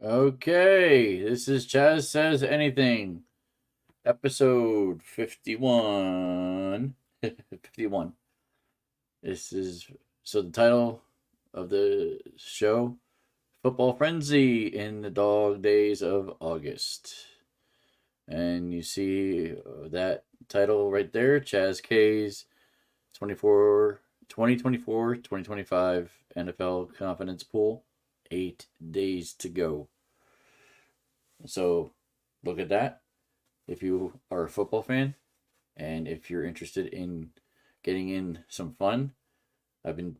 Okay, this is Chaz Says Anything, episode 51. 51. This is the title of the show, Football Frenzy in the Dog Days of August. And you see that title right there, Chaz K's 2024-2025 NFL Confidence Pool. 8 days to go. So look at that. If you are a football fan and if you're interested in getting in some fun, I've been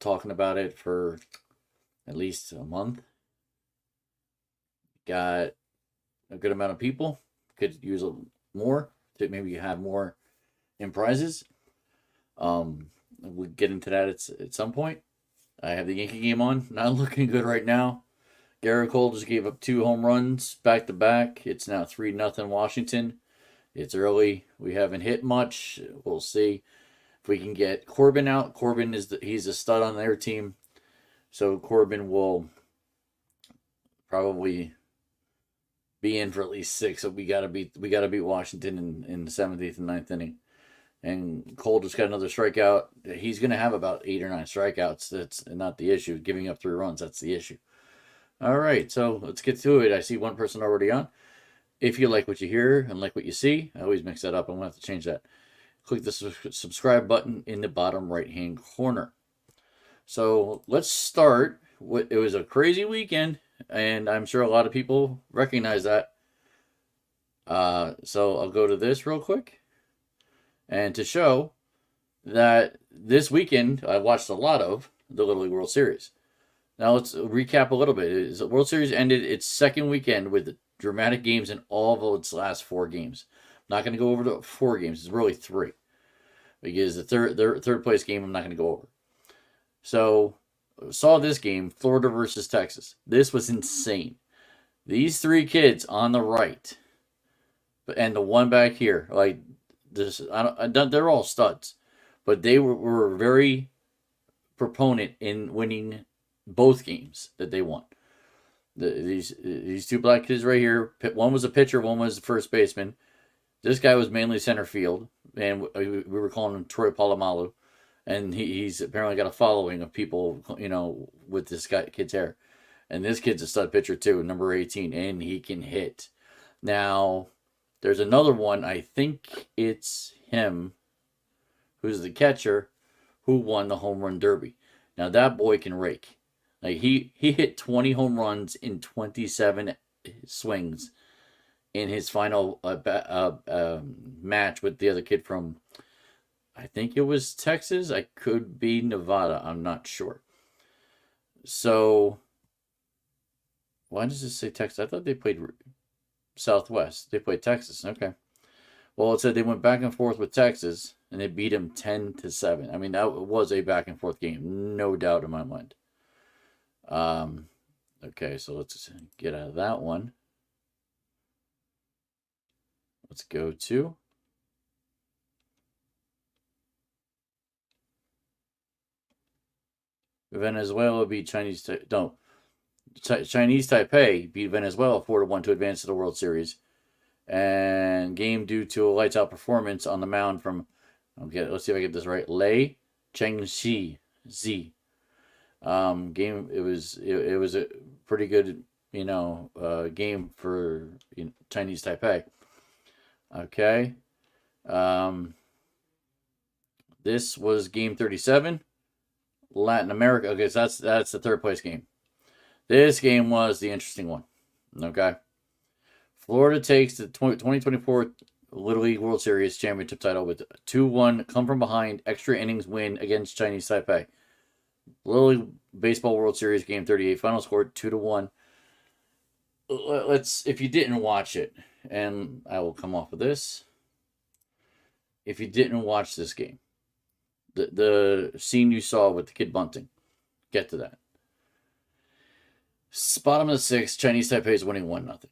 talking about it for at least a month. Got a good amount of people. Could use more to maybe have more in prizes. We'll get into that at some point. I have the Yankee game on. Not looking good right now. Garrett Cole just gave up 2 home runs back to back. It's now 3-0 Washington. It's early. We haven't hit much. We'll see if we can get Corbin out. Corbin he's a stud on their team. So Corbin will probably be in for at least 6. So we gotta beat Washington in the 7th, 8th, and 9th inning. And Cole just got another strikeout. He's gonna have about 8 or 9 strikeouts. That's not the issue. Giving up 3 runs, that's the issue. All right, so let's get to it. I see one person already on. If you like what you hear and like what you see, I always mix that up. I'm going to have to change that. Click the subscribe button in the bottom right-hand corner. So let's start. It was a crazy weekend, and I'm sure a lot of people recognize that. So I'll go to this real quick. And to show that this weekend, I watched a lot of the Little League World Series. Now let's recap a little bit. The World Series ended its second weekend with dramatic games in all of its last 4 games. I'm not going to go over the 4 games. It's really 3, because the third place game I'm not going to go over. So saw this game, Florida versus Texas. This was insane. These 3 kids on the right, and the one back here, like this, they're all studs, but they were very proponent in winning both games that they won. These 2 black kids right here. One was a pitcher, one was a first baseman. This guy was mainly center field, and we were calling him Troy Polamalu, and he's apparently got a following of people, with this kid's hair. And this kid's a stud pitcher too, number 18, and he can hit. Now, there's another one. I think it's him, who's the catcher, who won the home run derby. Now that boy can rake. Like he hit 20 home runs in 27 swings in his final match with the other kid from, I think it was Texas. I could be Nevada. I'm not sure. So why does it say Texas? I thought they played Southwest. They played Texas. Okay. Well, it said they went back and forth with Texas, and they beat him 10-7. I mean, that was a back and forth game, no doubt in my mind. Okay, so let's get out of that one. Let's go to Venezuela beat Chinese Taipei beat Venezuela 4-1 to advance to the World Series. And game due to a lights out performance on the mound from, let's see if I get this right, Lei Chengxi Z. Game, it was a pretty good, game for Chinese Taipei. Okay. This was game 37. Latin America. Okay, so that's the third place game. This game was the interesting one. Okay. Florida takes the 2024 Little League World Series championship title with 2-1 come from behind extra innings win against Chinese Taipei. Little League Baseball World Series game 38 final score 2-1. If you didn't watch it, and I will come off of this. If you didn't watch this game, the scene you saw with the kid bunting, get to that. Bottom of the 6th, Chinese Taipei is winning 1-0.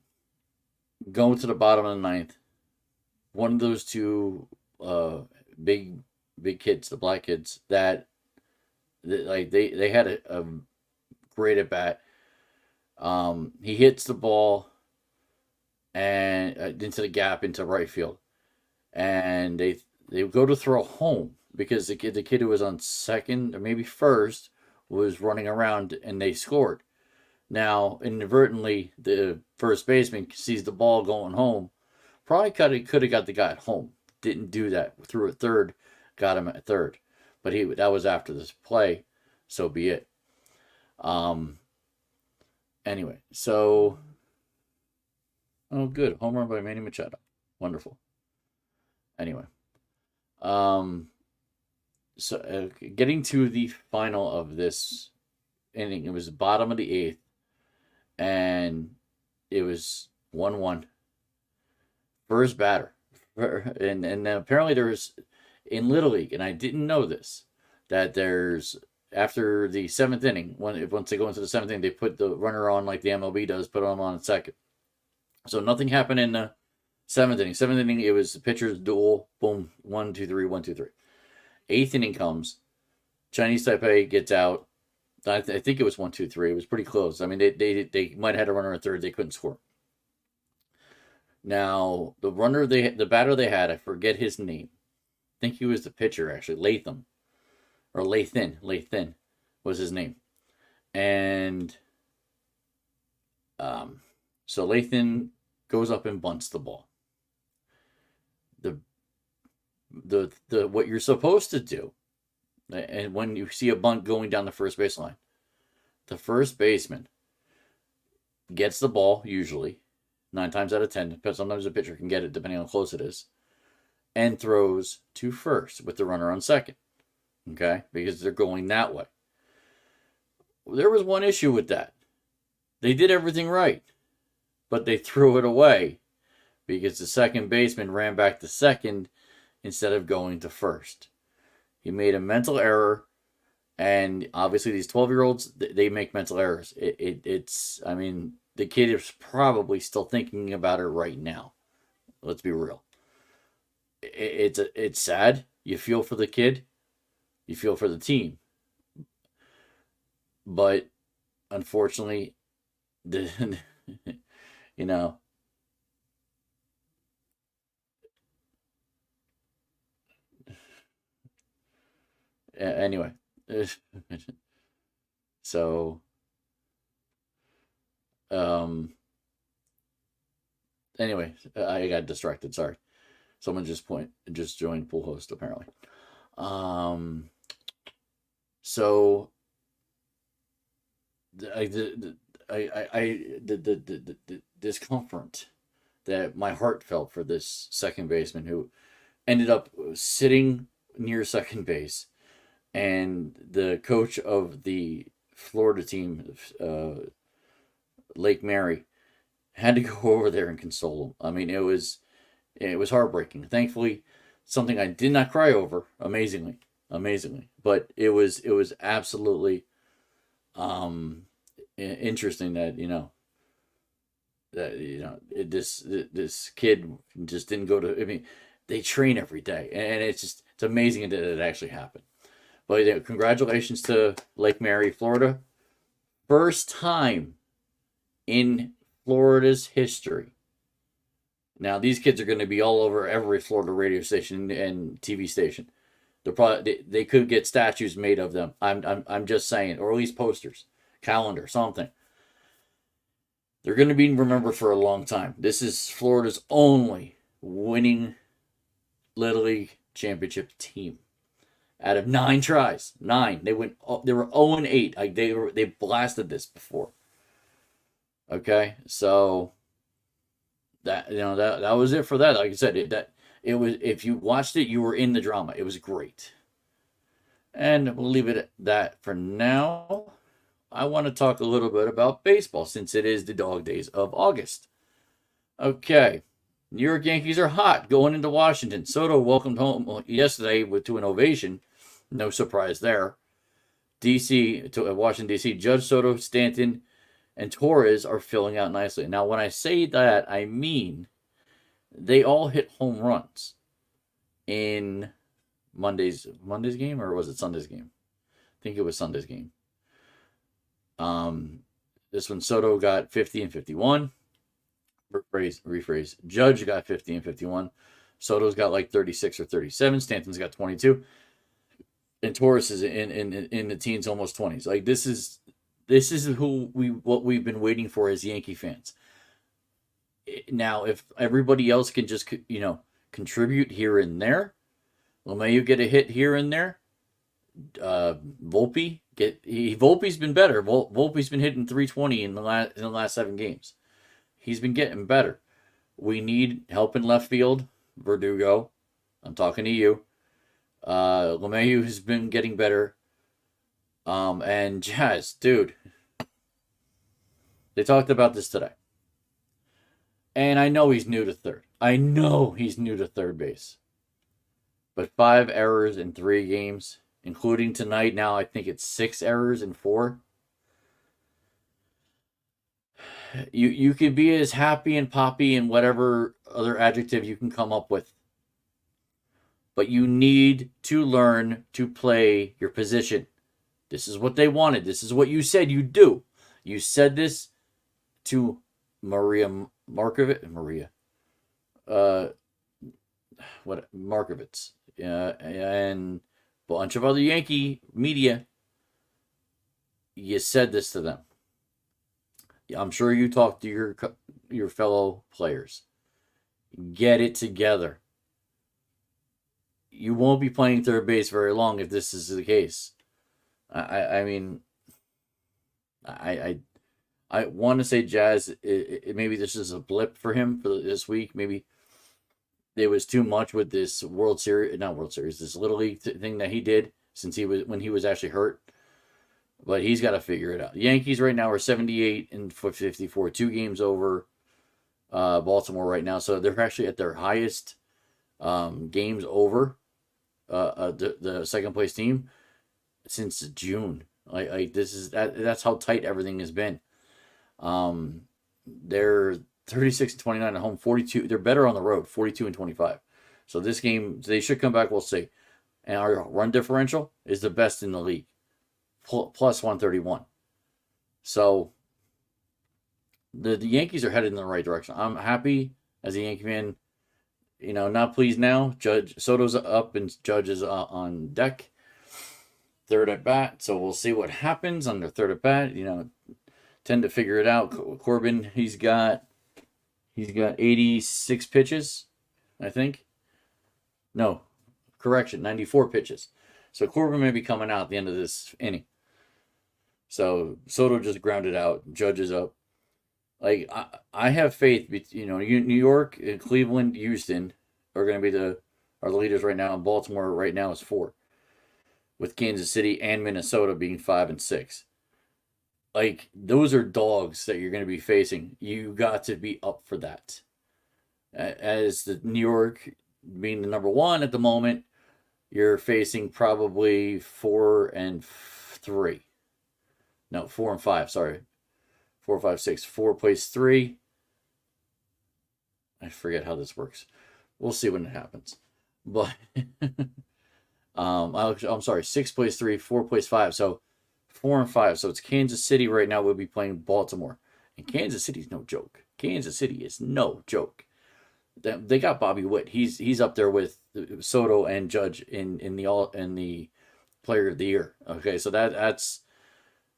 Going to the bottom of the 9th, one of those 2 big kids, the black kids, that they had a great at bat. He hits the ball and into the gap into right field, and they go to throw home because the kid who was on second or maybe first was running around and they scored. Now, inadvertently, the first baseman sees the ball going home. Probably could have got the guy at home. Didn't do that. Threw at third, got him at third. But that was after this play, so be it. Um. Anyway, so oh, good home run by Manny Machado. Wonderful. Anyway, um, so getting to the final of this inning, it was the bottom of the eighth, and it was 1-1. First batter, and apparently there was in Little League, and I didn't know this, that there's after the seventh inning, once they go into the seventh inning, they put the runner on like the MLB does, put him on second. So nothing happened in the seventh inning. Seventh inning, it was the pitcher's duel. Boom, 1-2-3, 1-2-3. Eighth inning comes. Chinese Taipei gets out. I think it was 1-2-3. It was pretty close. I mean, they might have had a runner at third. They couldn't score. Now the batter they had, I forget his name. I think he was the pitcher actually, Latham or Lathan was his name, and so Lathan goes up and bunts the ball. The what you're supposed to do, and when you see a bunt going down the first baseline, the first baseman gets the ball usually 9 times out of 10. Sometimes the pitcher can get it depending on how close it is, and throws to first with the runner on second. Okay, because they're going that way. There was one issue with that. They did everything right, but they threw it away because the second baseman ran back to second instead of going to first. He made a mental error, and obviously these 12-year-olds, they make mental errors. It's, I mean, the kid is probably still thinking about it right now. Let's be real. It's sad. You feel for the kid. You feel for the team. But unfortunately, the you know, anyway. So, um, anyway, I got distracted. Sorry. Someone just joined Pool Host apparently. Um, so the discomfort that my heart felt for this second baseman who ended up sitting near second base, and the coach of the Florida team, Lake Mary, had to go over there and console him. I mean, it was heartbreaking. Thankfully, something I did not cry over. Amazingly, but it was absolutely interesting that this kid just didn't go to. I mean, they train every day, and it's amazing that it actually happened. But congratulations to Lake Mary, Florida. First time in Florida's history. Now these kids are going to be all over every Florida radio station and TV station. They could get statues made of them. I'm just saying, or at least posters, calendar, something. They're going to be remembered for a long time. This is Florida's only winning Little League championship team. Out of 9 tries, 9. They were 0-8. Like they blasted this before. Okay, so that was it for that. Like I said, it was, if you watched it, you were in the drama. It was great. And we'll leave it at that for now. I want to talk a little bit about baseball since it is the dog days of August. Okay. New York Yankees are hot going into Washington. Soto welcomed home yesterday to an ovation. No surprise there. Washington, D.C., Judge, Soto, Stanton, and Torres are filling out nicely. Now, when I say that, I mean they all hit home runs in Monday's game, or was it Sunday's game? I think it was Sunday's game. This one, Soto got 50 and 51. Rephrase. Judge got 50 and 51. Soto's got like 36 or 37. Stanton's got 22. And Torres is in the teens, almost 20s. Like this is what we've been waiting for as Yankee fans. Now, if everybody else can just contribute here and there, LeMahieu get a hit here and there. Volpe's been better. Volpe's been hitting 320 in the last 7 games. He's been getting better. We need help in left field. Verdugo, I'm talking to you. LeMahieu has been getting better. And Jazz, dude, they talked about this today. And I know he's new to third. I know he's new to third base. But 5 errors in 3 games, including tonight. Now I think it's 6 errors in 4. You can be as happy and poppy and whatever other adjective you can come up with. But you need to learn to play your position. This is what they wanted. This is what you said you'd do. You said this to Markovitz, and a bunch of other Yankee media. You said this to them. I'm sure you talked to your fellow players. Get it together. You won't be playing third base very long if this is the case. I mean, I want to say Jazz. Maybe this is a blip for him for this week. Maybe it was too much with this this Little League thing that he did when he was actually hurt. But he's got to figure it out. The Yankees right now are 78 and 54, 2 games over Baltimore right now. So they're actually at their highest games over the second place team since June. That's how tight everything has been. They're 36 and 29 at home, 42. They're better on the road, 42 and 25. So this game, they should come back, we'll see. And our run differential is the best in the league, plus 131. So the Yankees are headed in the right direction. I'm happy as a Yankee fan. Not pleased now. Soto's up and Judge is on deck. Third at bat. So we'll see what happens on their third at bat. Tend to figure it out. Corbin, he's got 86 pitches, I think. No, correction, 94 pitches. So Corbin may be coming out at the end of this inning. So Soto just grounded out. Judge is up. I have faith. New York, Cleveland, Houston are going to be our leaders right now. And Baltimore right now is 4, with Kansas City and Minnesota being 5 and 6. Those are dogs that you're going to be facing. You got to be up for that. As the New York being the number 1 at the moment, you're facing probably 4 and 3. No, 4 and 5. Sorry, 4, 5, 6. 4 plays 3. I forget how this works. We'll see when it happens. But I'm sorry. 6 plays 3. 4 plays 5. So 4 and 5. So it's Kansas City right now. We'll be playing Baltimore, and Kansas City's no joke. Kansas City is no joke. They got Bobby Witt. He's up there with Soto and Judge in the Player of the Year. Okay, so that's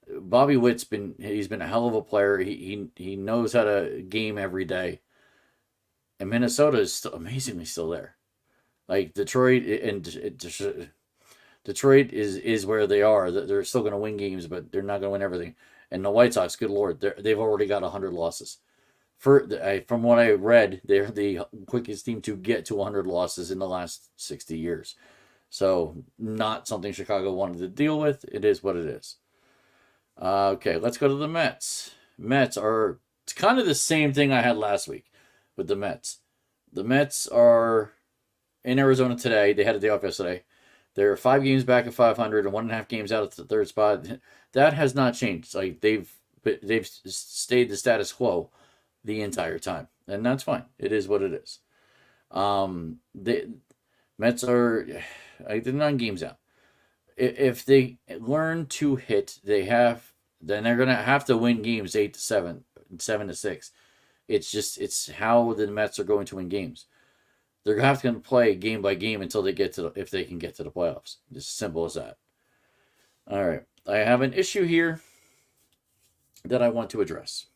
Bobby Witt's been a hell of a player. He knows how to game every day. And Minnesota is amazingly still there. Detroit is where they are. They're still going to win games, but they're not going to win everything. And the White Sox, good Lord, they've already got 100 losses. From what I read, they're the quickest team to get to 100 losses in the last 60 years. So not something Chicago wanted to deal with. It is what it is. Okay, let's go to the Mets. It's kind of the same thing I had last week with the Mets. The Mets are in Arizona today. They had a day off yesterday. They're 5 games back at 500 and 1.5 games out of the third spot. That has not changed. They've stayed the status quo the entire time, and that's fine. It is what it is. The Mets they're 9 games out. If they learn to hit, they have Then they're gonna have to win games 8-7, 7-6. It's how the Mets are going to win games. They're gonna have to play game by game until they get to if they can get to the playoffs. Just simple as that. All right, I have an issue here that I want to address.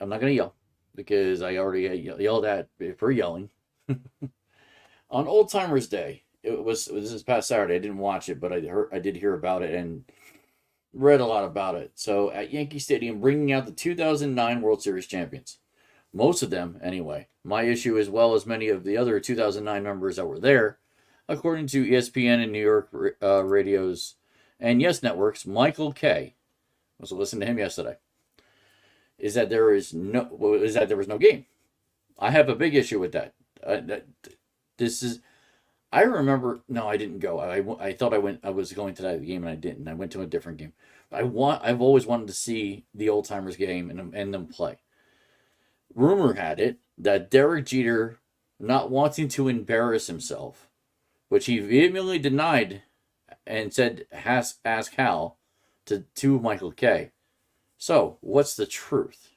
I'm not gonna yell because I already yelled at for yelling. On Old Timers Day, it was this past Saturday. I didn't watch it, but I did hear about it and read a lot about it. So at Yankee Stadium, bringing out the 2009 World Series champions, most of them anyway. My issue, as well as many of the other 2009 members that were there, according to ESPN and New York radios and Yes Networks, Michael Kay, I was listening to him yesterday, is that there was no game. I have a big issue with that. I remember. No, I didn't go. I thought I went. I was going to that game and I didn't. I went to a different game. I've always wanted to see the Old Timers game and them play. Rumor had it that Derek Jeter, not wanting to embarrass himself, which he vehemently denied, and said ask Hal to Michael Kay. So what's the truth?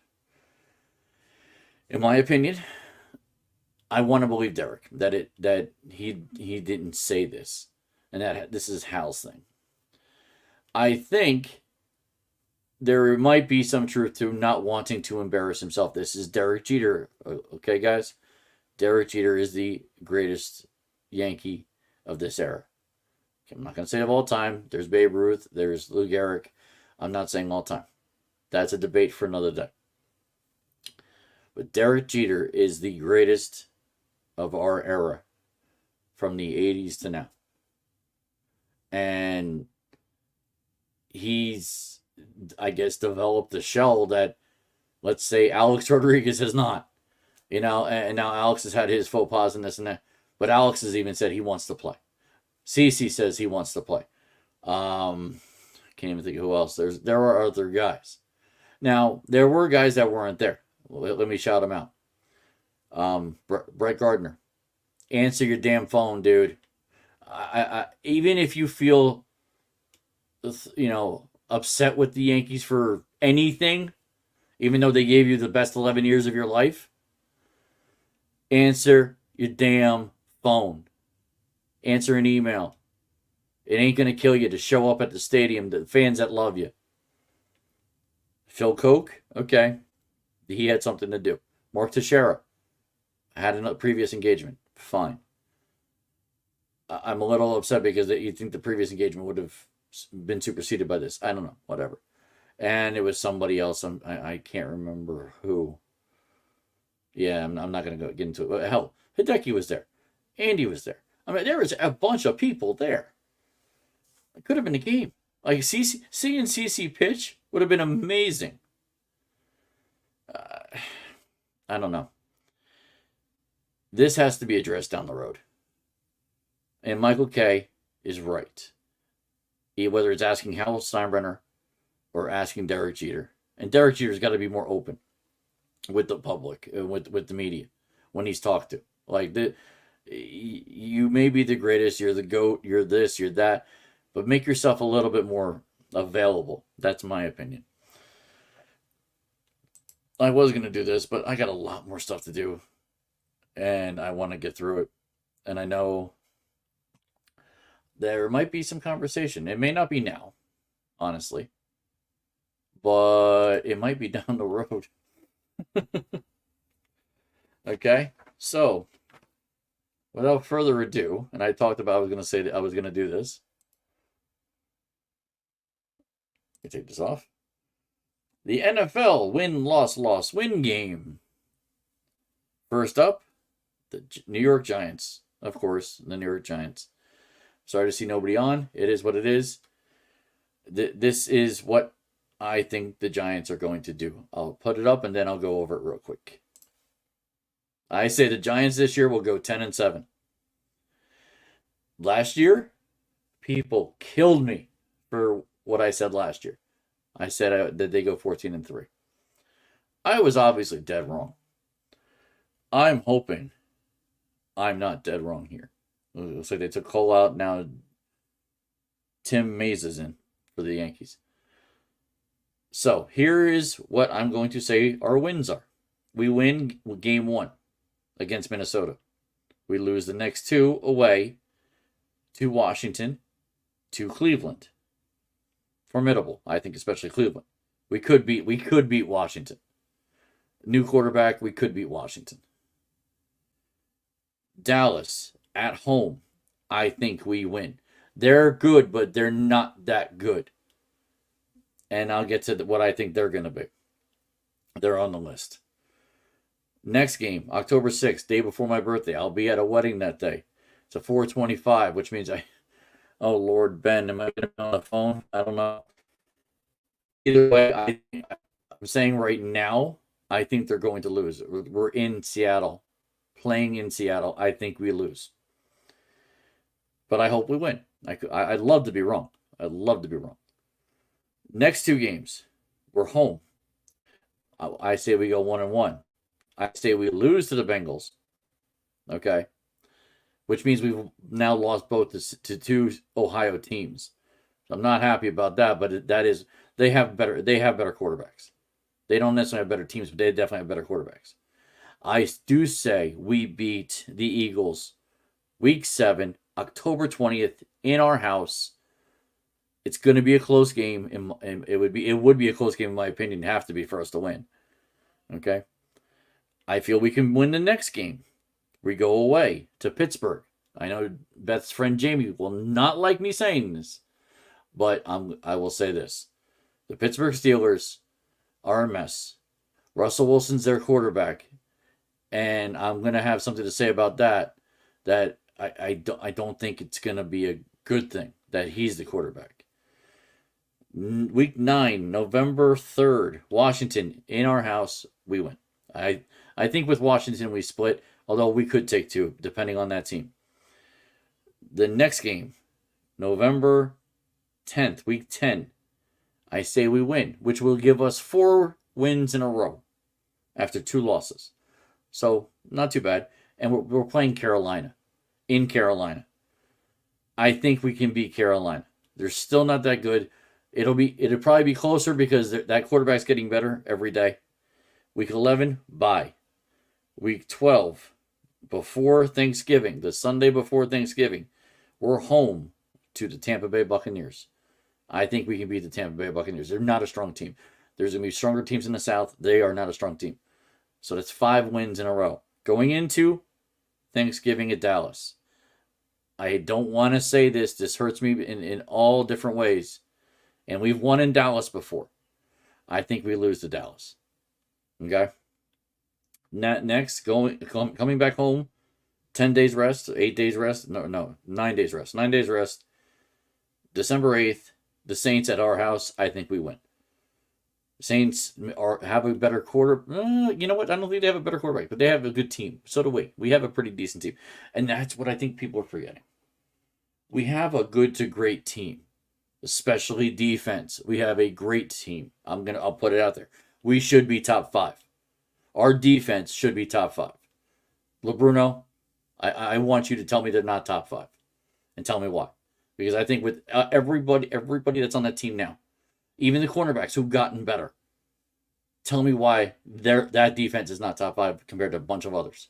In my opinion, I want to believe Derek that he didn't say this, and that this is Hal's thing. I think there might be some truth to not wanting to embarrass himself. This is Derek Jeter, okay, guys. Derek Jeter is the greatest Yankee of this era. I'm not going to say of all time. There's Babe Ruth. There's Lou Gehrig. I'm not saying all time. That's a debate for another day. But Derek Jeter is the greatest of our era from the 80s to now. And he's, I guess, developed a shell that, let's say, Alex Rodriguez has not. And now Alex has had his faux pas and this and that. But Alex has even said he wants to play. CeCe says he wants to play. Can't even think of who else. There are other guys. Now, there were guys that weren't there. Let me shout them out. Brett Gardner. Answer your damn phone, dude. I even if you feel, upset with the Yankees for anything, even though they gave you the best 11 years of your life, answer your damn phone. Answer an email. It ain't going to kill you to show up at the stadium, the fans that love you. Phil Koch, okay. He had something to do. Mark Teixeira had a previous engagement. Fine. I'm a little upset because you think the previous engagement would have been superseded by this. I don't know. Whatever. And it was somebody else. I can't remember who. Yeah, I'm not going to get into it. But hell, Hideki was there. Andy was there. I mean, there was a bunch of people there. It could have been a game. Like, seeing CeCe pitch would have been amazing. I don't know. This has to be addressed down the road. And Michael Kay is right. Whether it's asking Hal Steinbrenner or asking Derek Jeter. And Derek Jeter's got to be more open with the public, with the media, when he's talked to. Like, you may be the greatest, you're the GOAT, you're this, you're that, but make yourself a little bit more available. That's my opinion. I was going to do this, but I got a lot more stuff to do, and I want to get through it. And I know there might be some conversation. It may not be now, honestly, but it might be down the road. Okay, so without further ado, and I talked about I was going to say that I was going to do this. Let me take this off. The NFL win game. First up, the New York Giants. Of course, the New York Giants. Sorry to see nobody on. It is what it is. This is what I think the Giants are going to do. I'll put it up and then I'll go over it real quick. I say the Giants this year will go 10-7. Last year, people killed me for what I said last year. I said that they go 14-3. I was obviously dead wrong. I'm hoping I'm not dead wrong here. It looks like they took Cole out. Now Tim Mays is in for the Yankees. So here is what I'm going to say our wins are. We win game 1 against Minnesota. We lose the next 2 away to Washington, to Cleveland. Formidable, I think, especially Cleveland. We could beat Washington. New quarterback, we could beat Washington. Dallas at home, I think we win. They're good, but they're not that good. And I'll get to what I think they're going to be. They're on the list. Next game, October 6th, day before my birthday. I'll be at a wedding that day. It's a 4:25, which means oh, Lord, Ben, am I going to be on the phone? I don't know. Either way, I'm saying right now, I think they're going to lose. We're in Seattle, playing in Seattle. I think we lose. But I hope we win. I'd love to be wrong. I'd love to be wrong. Next 2 games, we're home. I say we go 1-1. I say we lose to the Bengals. Okay. Which means we've now lost both to 2 Ohio teams. So I'm not happy about that, but they have better quarterbacks. They don't necessarily have better teams, but they definitely have better quarterbacks. I do say we beat the Eagles week 7, October 20th in our house. It's going to be a close game, and it would be a close game in my opinion. Have to be for us to win. Okay. I feel we can win the next game. We go away to Pittsburgh. I know Beth's friend Jamie will not like me saying this, but I will say this. The Pittsburgh Steelers are a mess. Russell Wilson's their quarterback, and I'm going to have something to say about that I don't think it's going to be a good thing that he's the quarterback. Week 9, November 3rd, Washington, in our house, we win. I think with Washington we split, although we could take 2, depending on that team. The next game, November 10th, week 10, I say we win, which will give us 4 wins in a row after 2 losses. So, not too bad. And we're playing Carolina, in Carolina. I think we can beat Carolina. They're still not that good. It'll probably be closer because that quarterback's getting better every day. Week 11, bye. Week 12, before Thanksgiving, the Sunday before Thanksgiving, we're home to the Tampa Bay Buccaneers. I think we can beat the Tampa Bay Buccaneers. They're not a strong team. There's going to be stronger teams in the South. They are not a strong team. So that's 5 wins in a row. Going into Thanksgiving at Dallas. I don't want to say this. This hurts me in all different ways. And we've won in Dallas before. I think we lose to Dallas. Okay? Next, coming back home, 10 days rest, 8 days rest. No, 9 days rest. 9 days rest. December 8th, the Saints at our house. I think we win. Saints have a better quarter. You know what? I don't think they have a better quarterback, but they have a good team. So do we. We have a pretty decent team. And that's what I think people are forgetting. We have a good to great team, especially defense. We have a great team. I'll put it out there. We should be top 5. Our defense should be top 5. LeBruno, I want you to tell me they're not top 5. And tell me why. Because I think with everybody that's on that team now, even the cornerbacks who've gotten better, tell me why that defense is not top 5 compared to a bunch of others.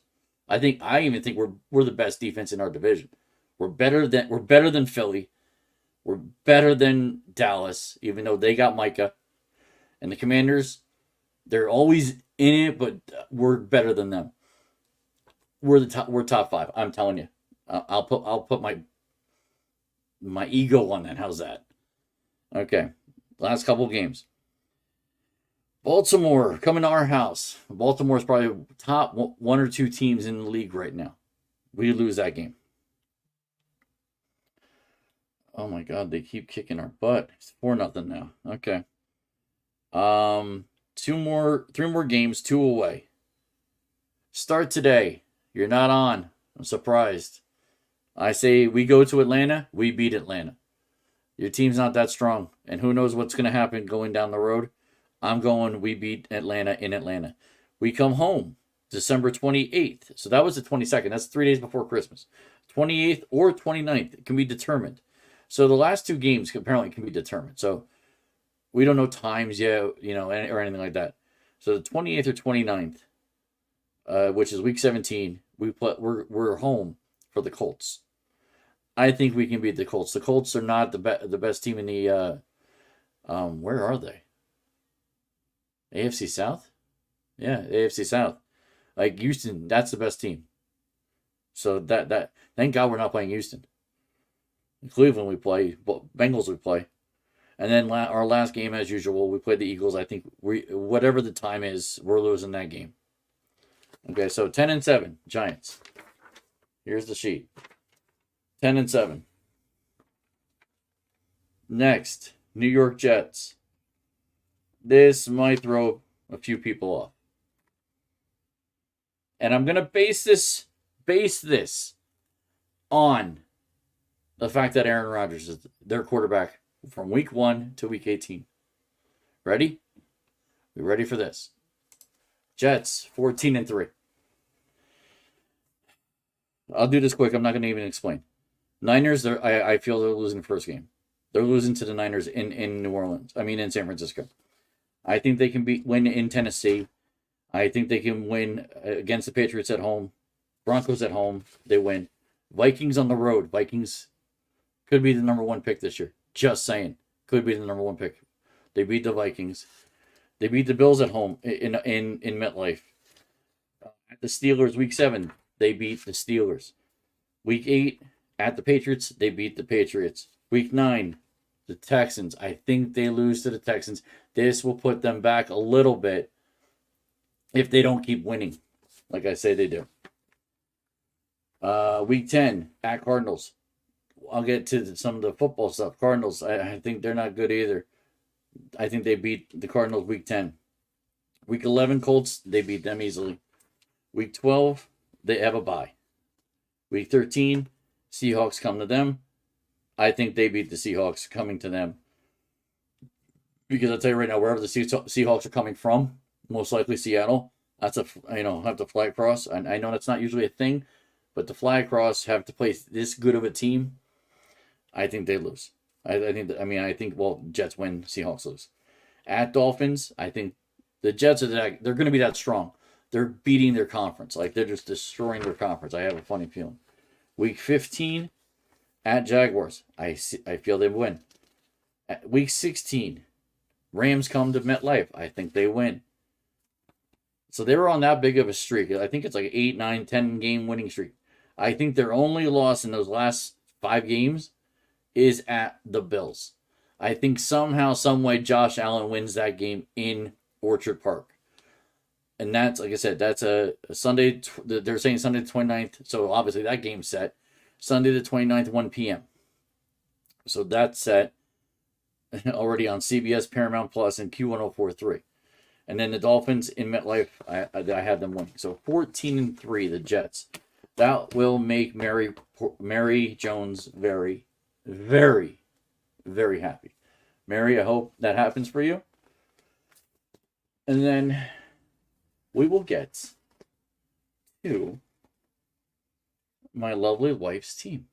I even think we're the best defense in our division. We're better than Philly. We're better than Dallas, even though they got Micah. And the Commanders, they're always in it, but we're better than them. We're top 5. I'm telling you. I'll put my ego on that. How's that? Okay. Last couple games. Baltimore coming to our house. Baltimore is probably top 1 or 2 teams in the league right now. We lose that game. Oh my God, they keep kicking our butt. It's 4-0 now. Okay. 3 more games, 2 away. Start today. You're not on. I'm surprised. I say we go to Atlanta, we beat Atlanta. Your team's not that strong, and who knows what's going to happen going down the road. I'm going, we beat Atlanta in Atlanta. We come home December 28th. So that was the 22nd. That's 3 days before Christmas. 28th or 29th. It can be determined. So the last 2 games apparently can be determined. So We don't know times yet, or anything like that. So the 28th or 29th, which is week 17, we're home for the Colts. I think we can beat the Colts. The Colts are not the best team in the where are they? AFC South? Yeah, AFC South. Like Houston, that's the best team. So that thank God we're not playing Houston. In Cleveland we play, Bengals we play. And then our last game, as usual, we played the Eagles. I think whatever the time is, we're losing that game. Okay, so 10-7, Giants. Here's the sheet. 10-7. Next, New York Jets. This might throw a few people off. And I'm gonna base this on the fact that Aaron Rodgers is their quarterback from week 1 to week 18. Ready? We ready for this? Jets 14-3. I'll do this quick. I'm not going to even explain. Niners, I feel they're losing the first game. They're losing to the Niners in New Orleans. I mean, in San Francisco. I think they can win in Tennessee. I think they can win against the Patriots at home. Broncos at home. They win. Vikings on the road. Vikings could be the number 1 pick this year. Just saying. Could be the number 1 pick. They beat the Vikings. They beat the Bills at home in MetLife. At the Steelers, week 7, they beat the Steelers. Week 8, at the Patriots, they beat the Patriots. Week 9, the Texans. I think they lose to the Texans. This will put them back a little bit if they don't keep winning, like I say they do. Week 10, at Cardinals. I'll get to some of the football stuff. Cardinals, I think they're not good either. I think they beat the Cardinals week 10. Week 11, Colts, they beat them easily. Week 12, they have a bye. Week 13, Seahawks come to them. I think they beat the Seahawks coming to them. Because I'll tell you right now, wherever the Seahawks are coming from, most likely Seattle, that's have to fly across. I know that's not usually a thing, but to fly across, have to play this good of a team, I think they lose. I think Jets win, Seahawks lose. At Dolphins, I think the Jets they're going to be that strong. They're beating their conference. Like, they're just destroying their conference. I have a funny feeling. Week 15, at Jaguars, I feel they win. At week 16, Rams come to MetLife. I think they win. So they were on that big of a streak. I think it's like 8, 9, 10 game winning streak. I think their only loss in those last 5 games is at the Bills. I think somehow, some way, Josh Allen wins that game in Orchard Park. And that's, like I said, that's a Sunday. They're saying Sunday the 29th. So obviously that game's set. Sunday the 29th, 1 p.m. So that's set already on CBS, Paramount Plus, and Q1043. And then the Dolphins in MetLife, I have them winning. So 14-3, the Jets. That will make Mary Jones very, very, very happy. Mary, I hope that happens for you. And then we will get to my lovely wife's team.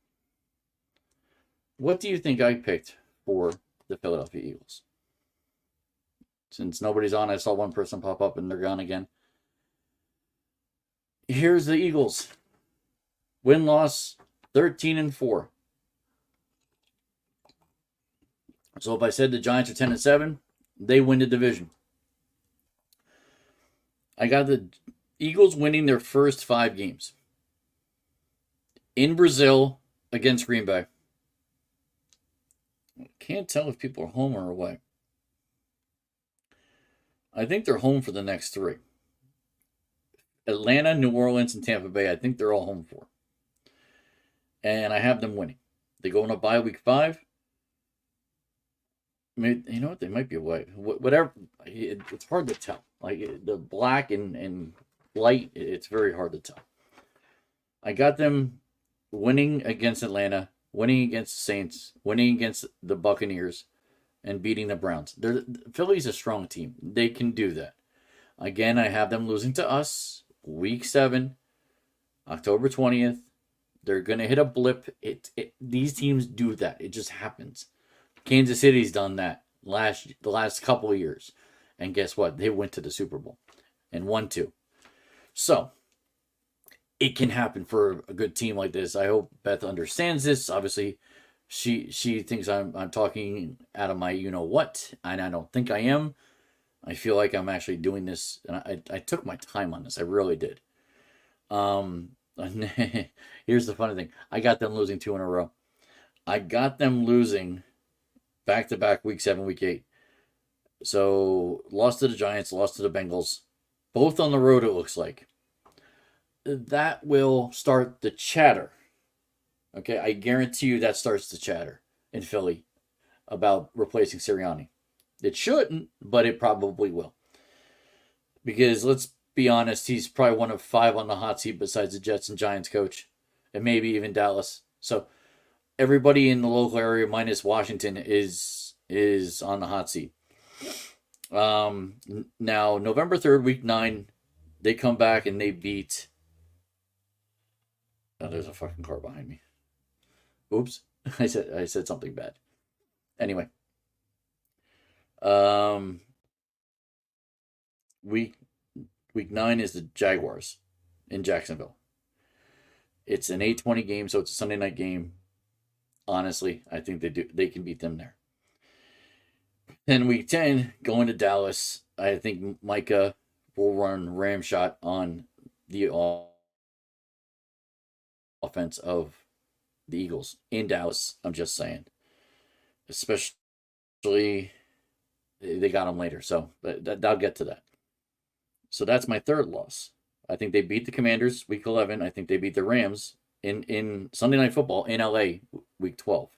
What do you think I picked for the Philadelphia Eagles? Since nobody's on, I saw one person pop up and they're gone again. Here's the Eagles. Win-loss 13-4. So if I said the Giants are 10-7, they win the division. I got the Eagles winning their first 5 games. In Brazil against Green Bay. Can't tell if people are home or away. I think they're home for the next 3. Atlanta, New Orleans, and Tampa Bay, I think they're all home for. And I have them winning. They go on a bye week 5. You know what? They might be away. Whatever. It's hard to tell. Like, the black and light, it's very hard to tell. I got them winning against Atlanta, winning against the Saints, winning against the Buccaneers, and beating the Browns. Philly's a strong team. They can do that. Again, I have them losing to us week 7, October 20th. They're going to hit a blip. These teams do that. It just happens. Kansas City's done that. the last couple of years. And guess what? They went to the Super Bowl and won 2. So it can happen for a good team like this. I hope Beth understands this. Obviously, she thinks I'm talking out of my what, and I don't think I am. I feel like I'm actually doing this, and I took my time on this. I really did. Here's the funny thing. I got them losing 2 in a row. I got them losing back-to-back week 7, week 8. So lost to the Giants, lost to the Bengals, both on the road, it looks like. That will start the chatter. Okay, I guarantee you that starts the chatter in Philly about replacing Sirianni. It shouldn't, but it probably will. Because let's be honest, he's probably one of 5 on the hot seat besides the Jets and Giants coach, and maybe even Dallas. So everybody in the local area minus Washington is on the hot seat. Now November 3rd, week 9, they come back and they beat. Oh, there's a fucking car behind me. Oops, I said something bad. Anyway, week 9 is the Jaguars in Jacksonville. It's an 8:20 game, so it's a Sunday night game. Honestly, I think they can beat them there. Then week 10, going to Dallas. I think Micah will run ram shot on the offense of the Eagles in Dallas. I'm just saying. Especially, they got them later, so I'll get to that. So that's my 3rd loss. I think they beat the Commanders week 11. I think they beat the Rams in Sunday Night Football in LA week 12.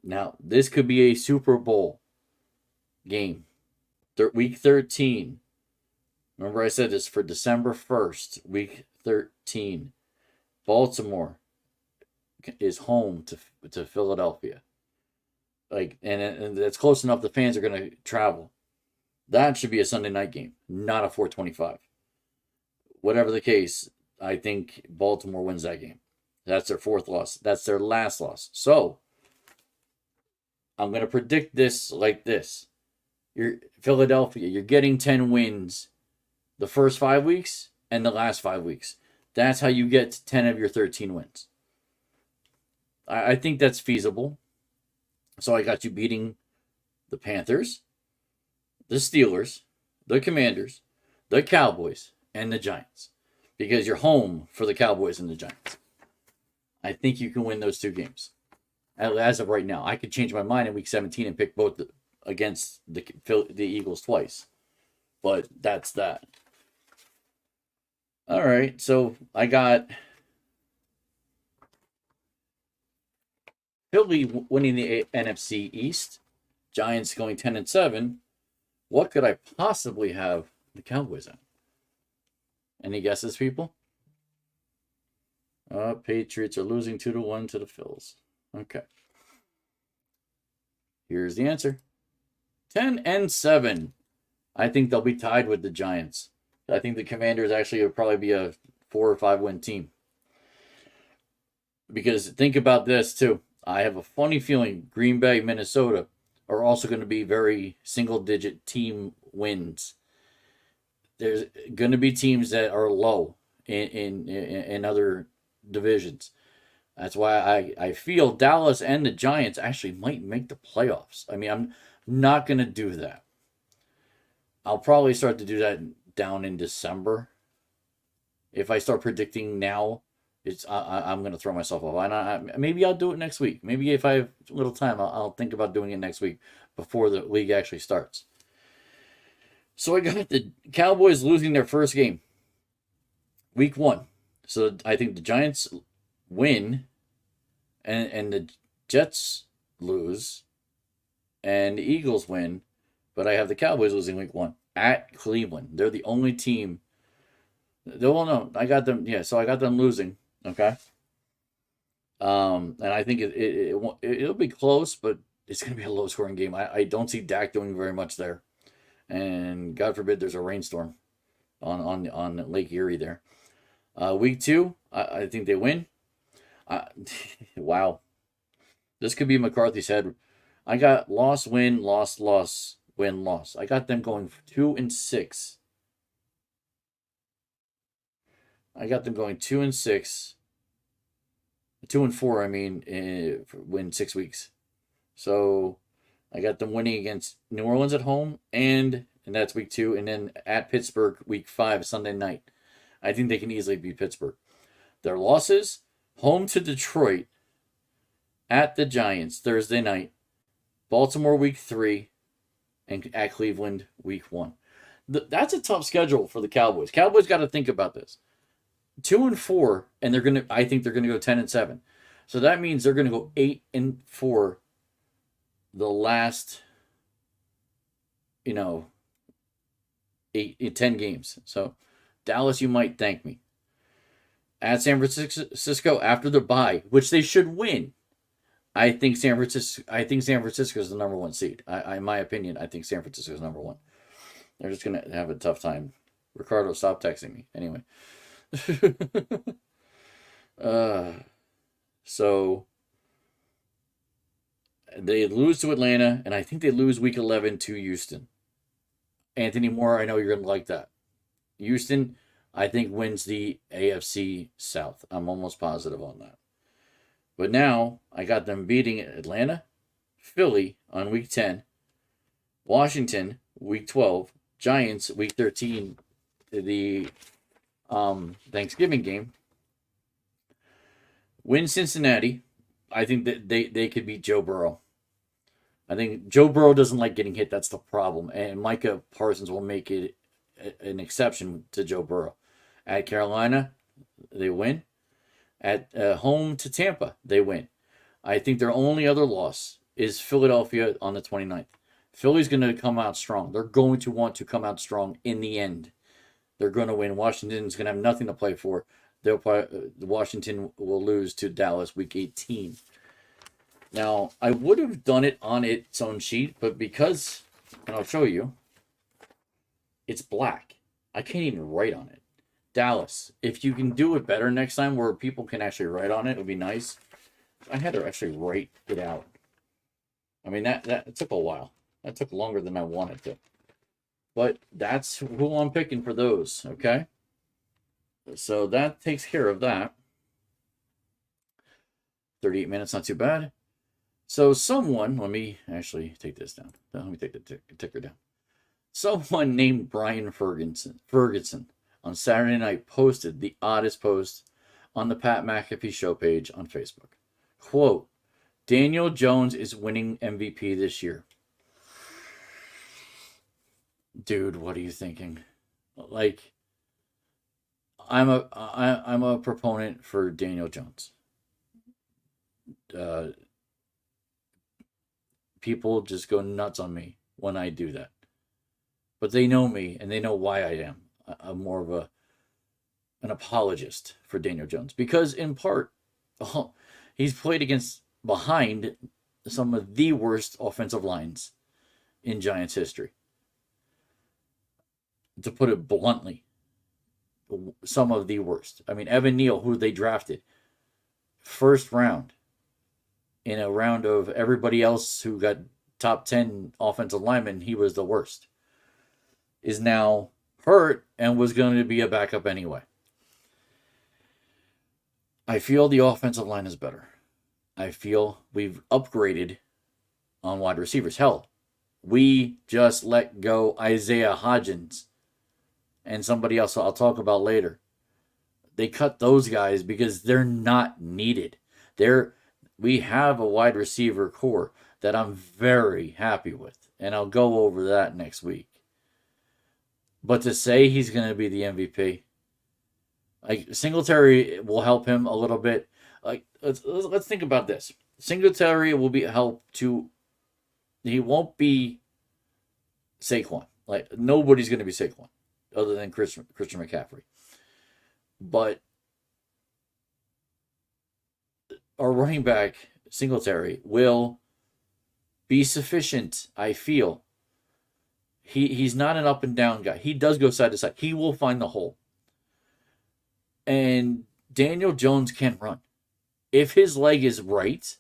Now, this could be a Super Bowl game. Week 13. Remember I said this for December 1st, week 13. Baltimore is home to Philadelphia. And that's close enough the fans are going to travel. That should be a Sunday night game, not a 4:25. Whatever the case, I think Baltimore wins that game. That's their 4th loss. That's their last loss. So, I'm going to predict this like this. You're Philadelphia, you're getting 10 wins the first 5 weeks and the last 5 weeks. That's how you get 10 of your 13 wins. I think that's feasible. So I got you beating the Panthers, the Steelers, the Commanders, the Cowboys, and the Giants. Because you're home for the Cowboys and the Giants. I think you can win those 2 games. As of right now. I could change my mind in week 17 and pick both against the Eagles twice. But that's that. All right, so I got Philly winning the NFC East, Giants going 10-7. What could I possibly have the Cowboys in? Any guesses, people? Patriots are losing 2-1 to the Phils. Okay. Here's the answer. 10-7. I think they'll be tied with the Giants. I think the Commanders actually will probably be a 4 or 5 win team. Because think about this too. I have a funny feeling Green Bay, Minnesota are also going to be very single-digit team wins. There's going to be teams that are low in other divisions. That's why I feel Dallas and the Giants actually might make the playoffs. I mean, I'm not going to do that. I'll probably start to do that down in December. If I start predicting now, I'm going to throw myself off. Maybe I'll do it next week. Maybe if I have a little time, I'll think about doing it next week before the league actually starts. So I got the Cowboys losing their first game, week 1. So I think the Giants win, and the Jets lose, and the Eagles win, but I have the Cowboys losing week 1 at Cleveland. They're the only team. Well, no, I got them. Yeah, so I got them losing. Okay. And I think it'll be close, but it's going to be a low-scoring game. I don't see Dak doing very much there, and God forbid there's a rainstorm on Lake Erie there. Week 2, I think they win. Wow, this could be McCarthy's head. I got loss, win, loss, loss, win, loss. I got them going 2-6. I got them going 2-6. 2-4, I mean, win 6 weeks. So I got them winning against New Orleans at home, and that's week 2, and then at Pittsburgh, week 5, Sunday night. I think they can easily beat Pittsburgh. Their losses: home to Detroit, at the Giants Thursday night, Baltimore week 3, and at Cleveland week 1. That's a tough schedule for the Cowboys. Cowboys got to think about this. 2-4, and I think they're gonna go 10-7. So that means they're gonna go 8-4 the last, 10 games. So Dallas, you might thank me. At San Francisco after the bye, which they should win. I think San Francisco is the number 1 seed. In my opinion, I think San Francisco is number 1. They're just gonna have a tough time. Ricardo, stop texting me. Anyway. So they lose to Atlanta, and I think they lose week 11 to Houston. Anthony Moore, I know you're going to like that. Houston, I think, wins the AFC South. I'm almost positive on that. But now I got them beating Atlanta, Philly on week 10, Washington week 12, Giants week 13, the Thanksgiving game. Win Cincinnati. I think that they could beat Joe Burrow. I think Joe Burrow doesn't like getting hit. That's the problem. And Micah Parsons will make it an exception to Joe Burrow. At Carolina, they win. At home to Tampa, they win. I think their only other loss is Philadelphia on the 29th. Philly's going to come out strong. They're going to want to come out strong in the end. They're going to win. Washington's going to have nothing to play for. Washington will lose to Dallas week 18. Now, I would have done it on its own sheet, but because, and I'll show you, it's black. I can't even write on it. Dallas, if you can do it better next time where people can actually write on it, it would be nice. I had to actually write it out. I mean, that took a while. That took longer than I wanted to. But that's who I'm picking for those, okay? So that takes care of that. 38 minutes, not too bad. So someone, let me actually take this down. Let me take the ticker down. Someone named Brian Ferguson on Saturday night posted the oddest post on the Pat McAfee Show page on Facebook. Quote, Daniel Jones is winning MVP this year. Dude, what are you thinking? Like, I'm a proponent for Daniel Jones. People just go nuts on me when I do that. But they know me and they know why I am. I'm more of an apologist for Daniel Jones because in part he's played behind some of the worst offensive lines in Giants history. To put it bluntly, some of the worst. I mean, Evan Neal, who they drafted first round in a round of everybody else who got top 10 offensive linemen, he was the worst, is now hurt and was going to be a backup anyway. I feel the offensive line is better. I feel we've upgraded on wide receivers. Hell, we just let go Isaiah Hodgins and somebody else I'll talk about later. They cut those guys because they're not needed. We have a wide receiver core that I'm very happy with, and I'll go over that next week. But to say he's going to be the MVP, like Singletary will help him a little bit. Like let's think about this. Singletary will be help to. He won't be Saquon. Like nobody's going to be Saquon other than Christian McCaffrey. But our running back Singletary will be sufficient, I feel. He's not an up and down guy. He does go side to side. He will find the hole. And Daniel Jones can run. If his leg is right,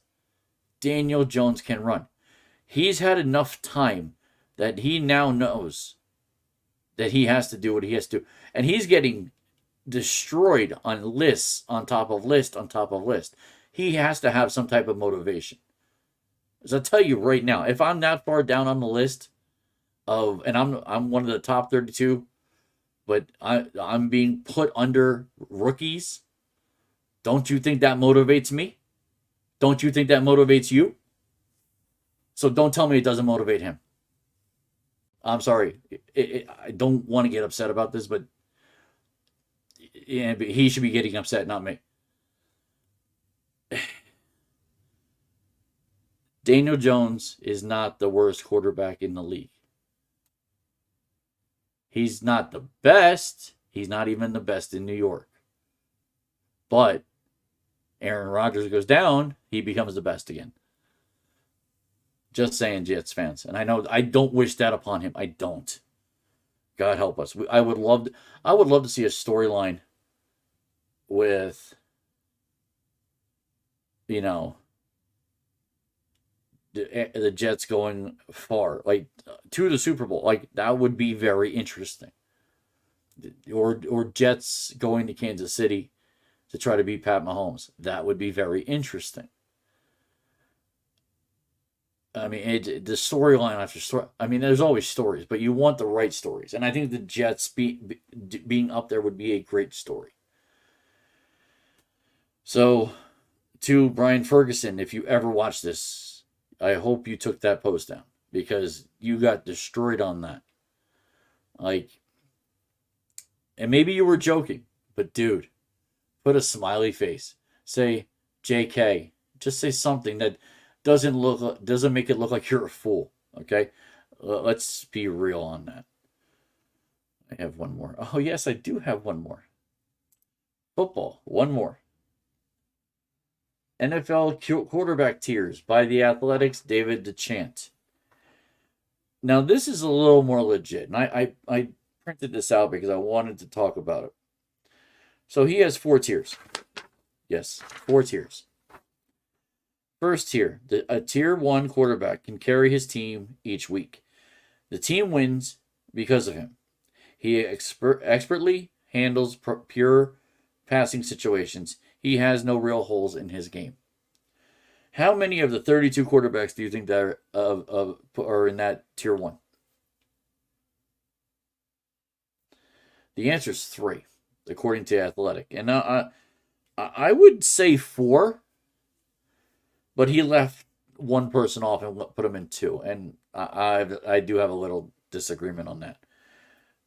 Daniel Jones can run. He's had enough time that he now knows that he has to do what he has to do. And he's getting destroyed on lists on top of list on top of list. He has to have some type of motivation. As I'll tell you right now, if I'm that far down on the list and I'm one of the top 32, but I'm being put under rookies, don't you think that motivates me? Don't you think that motivates you? So don't tell me it doesn't motivate him. I'm sorry. I don't want to get upset about this, but he should be getting upset, not me. Daniel Jones is not the worst quarterback in the league. He's not the best. He's not even the best in New York. But Aaron Rodgers goes down, he becomes the best again. Just saying, Jets fans. And I know I don't wish that upon him. I don't. God help us. I would love to see a storyline with, the Jets going far, like to the Super Bowl. Like that would be very interesting. Or Jets going to Kansas City to try to beat Pat Mahomes. That would be very interesting. I mean, the storyline after story. I mean, there's always stories, but you want the right stories, and I think the Jets being up there would be a great story. So, to Brian Ferguson, if you ever watch this, I hope you took that post down because you got destroyed on that. Like, and maybe you were joking, but dude, put a smiley face. Say JK. Just say something that doesn't make it look like you're a fool. Okay, let's be real on that. I have one more. Oh yes, I do have one more. Football, one more. NFL quarterback tiers by the Athletics, David DeChant. Now this is a little more legit, and I printed this out because I wanted to talk about it. So he has 4 tiers. Yes, 4 tiers. First tier, a tier 1 quarterback can carry his team each week. The team wins because of him. He expertly handles pure passing situations. He has no real holes in his game. How many of the 32 quarterbacks do you think that are in that tier 1? The answer is 3, according to Athletic. And I would say 4. But he left one person off and put him in 2. And I do have a little disagreement on that.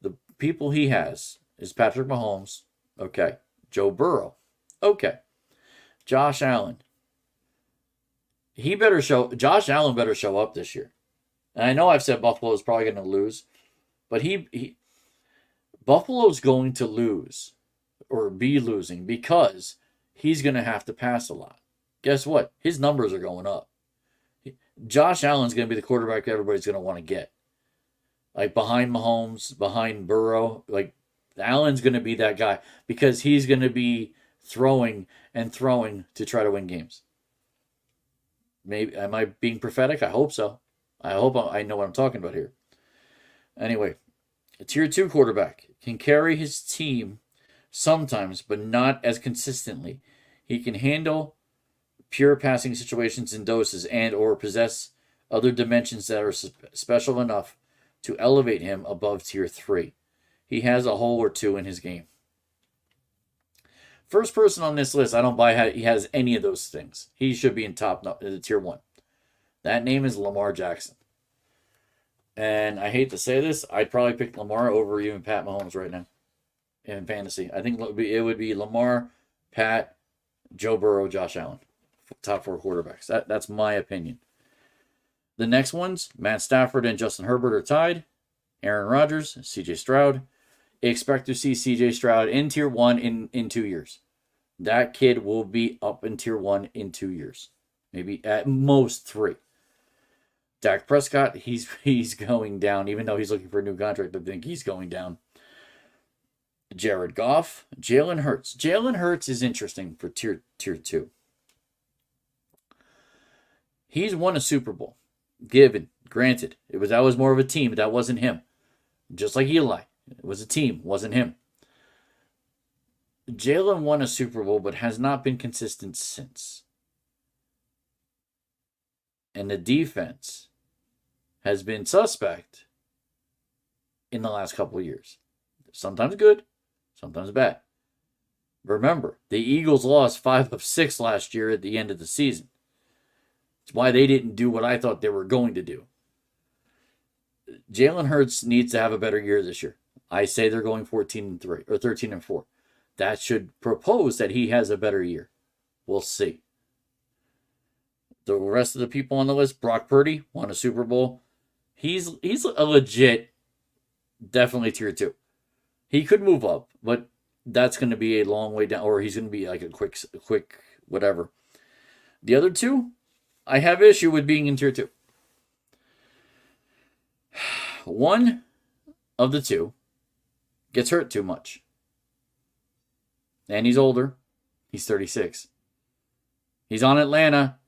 The people he has is Patrick Mahomes. Okay. Joe Burrow. Okay. Josh Allen. Josh Allen better show up this year. And I know I've said Buffalo is probably going to lose. But Buffalo's going to lose. Or be losing. Because he's going to have to pass a lot. Guess what? His numbers are going up. Josh Allen's going to be the quarterback everybody's going to want to get. Like behind Mahomes, behind Burrow. Like Allen's going to be that guy because he's going to be throwing and throwing to try to win games. Maybe am I being prophetic? I hope so. I hope I know what I'm talking about here. Anyway, a tier 2 quarterback can carry his team sometimes, but not as consistently. He can handle pure passing situations in doses and or possess other dimensions that are special enough to elevate him above tier 3. He has a hole or 2 in his game. First person on this list, I don't buy he has any of those things. He should be in tier 1. That name is Lamar Jackson. And I hate to say this, I'd probably pick Lamar over even Pat Mahomes right now in fantasy. I think it would be Lamar, Pat, Joe Burrow, Josh Allen. Top 4 quarterbacks. That's my opinion. The next ones, Matt Stafford and Justin Herbert are tied. Aaron Rodgers, CJ Stroud. Expect to see CJ Stroud in tier 1 in 2 years. That kid will be up in tier 1 in 2 years. Maybe at most 3. Dak Prescott, he's going down, even though he's looking for a new contract. I think he's going down. Jared Goff, Jalen Hurts. Jalen Hurts is interesting for tier 2. He's won a Super Bowl. Given, granted, that was more of a team, but that wasn't him. Just like Eli, it was a team, wasn't him. Jalen won a Super Bowl, but has not been consistent since. And the defense has been suspect in the last couple of years. Sometimes good, sometimes bad. Remember, the Eagles lost 5 of 6 last year at the end of the season. It's why they didn't do what I thought they were going to do. Jalen Hurts needs to have a better year this year. I say they're going 14-3 or 13-4. That should propose that he has a better year. We'll see. The rest of the people on the list, Brock Purdy won a Super Bowl. He's a legit, definitely tier 2. He could move up, but that's going to be a long way down, or he's going to be like a quick whatever. The other two, I have issue with being in tier 2. One of the two gets hurt too much. And he's older. He's 36. He's on Atlanta.